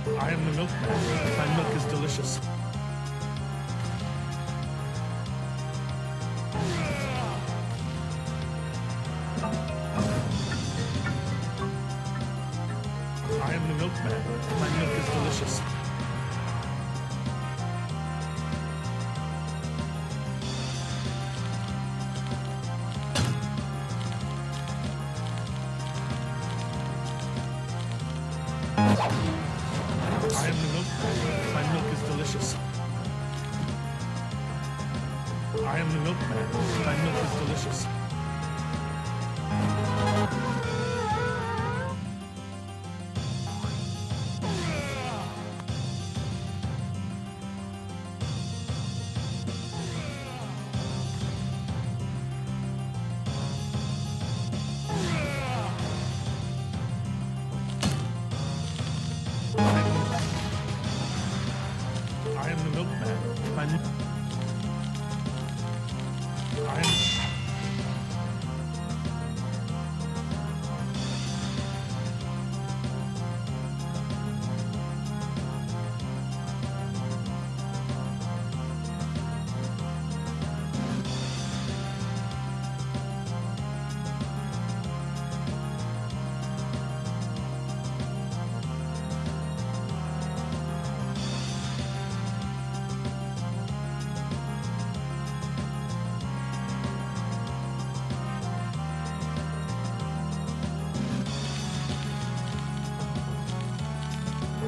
I am the milkman. My milk is delicious. I am the milkman. My milk is delicious. I am the milkman. My milk is delicious. I am the milkman. My milk is delicious. I am the milkman. My milk. I am.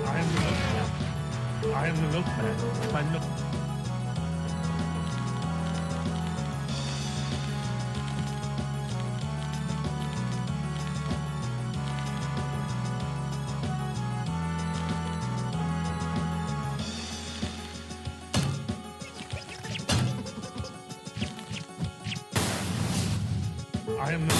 I am the milkman. I am the milkman. My milk. I am the.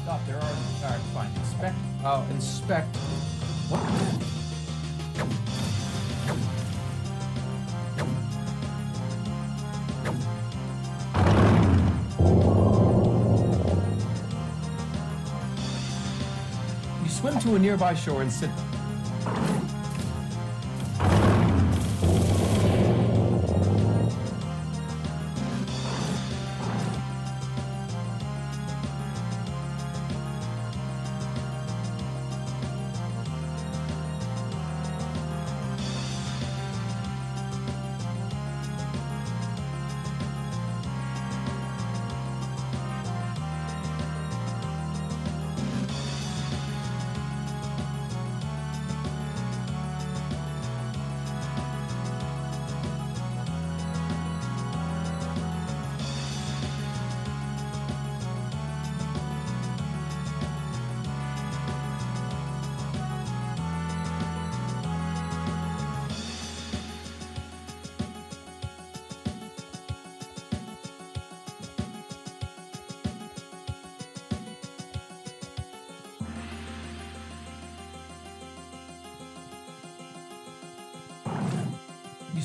Stop, there are in fact fine. Inspect. What? You swim to a nearby shore and sit.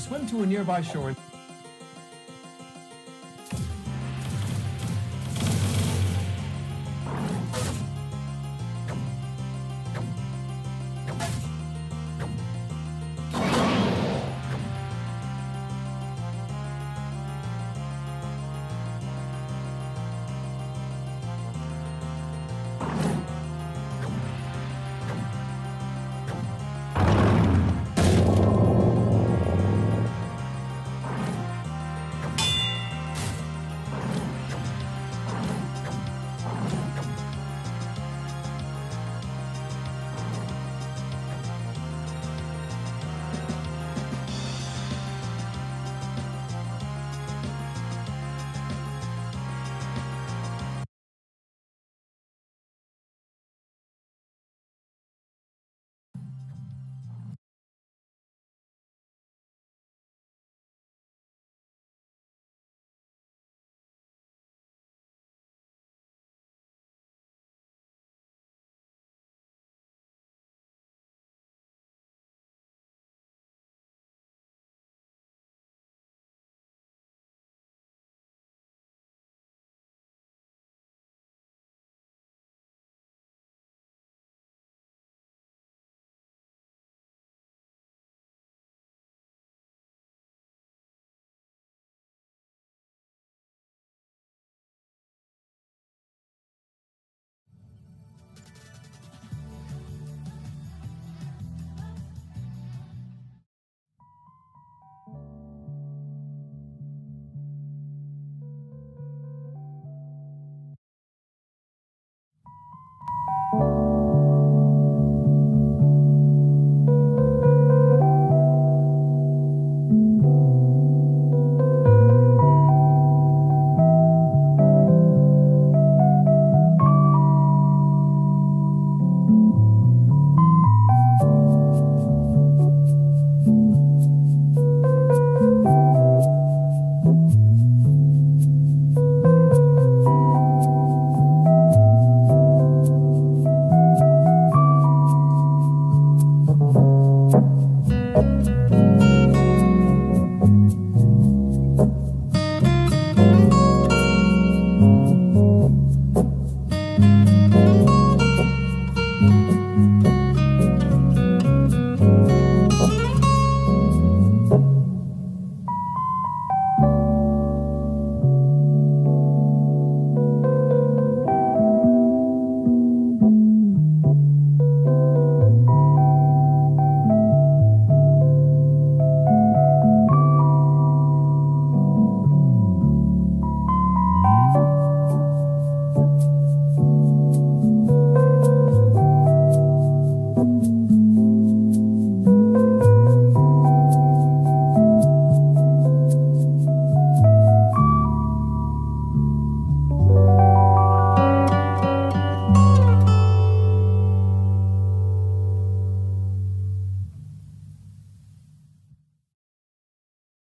swim to a nearby shore.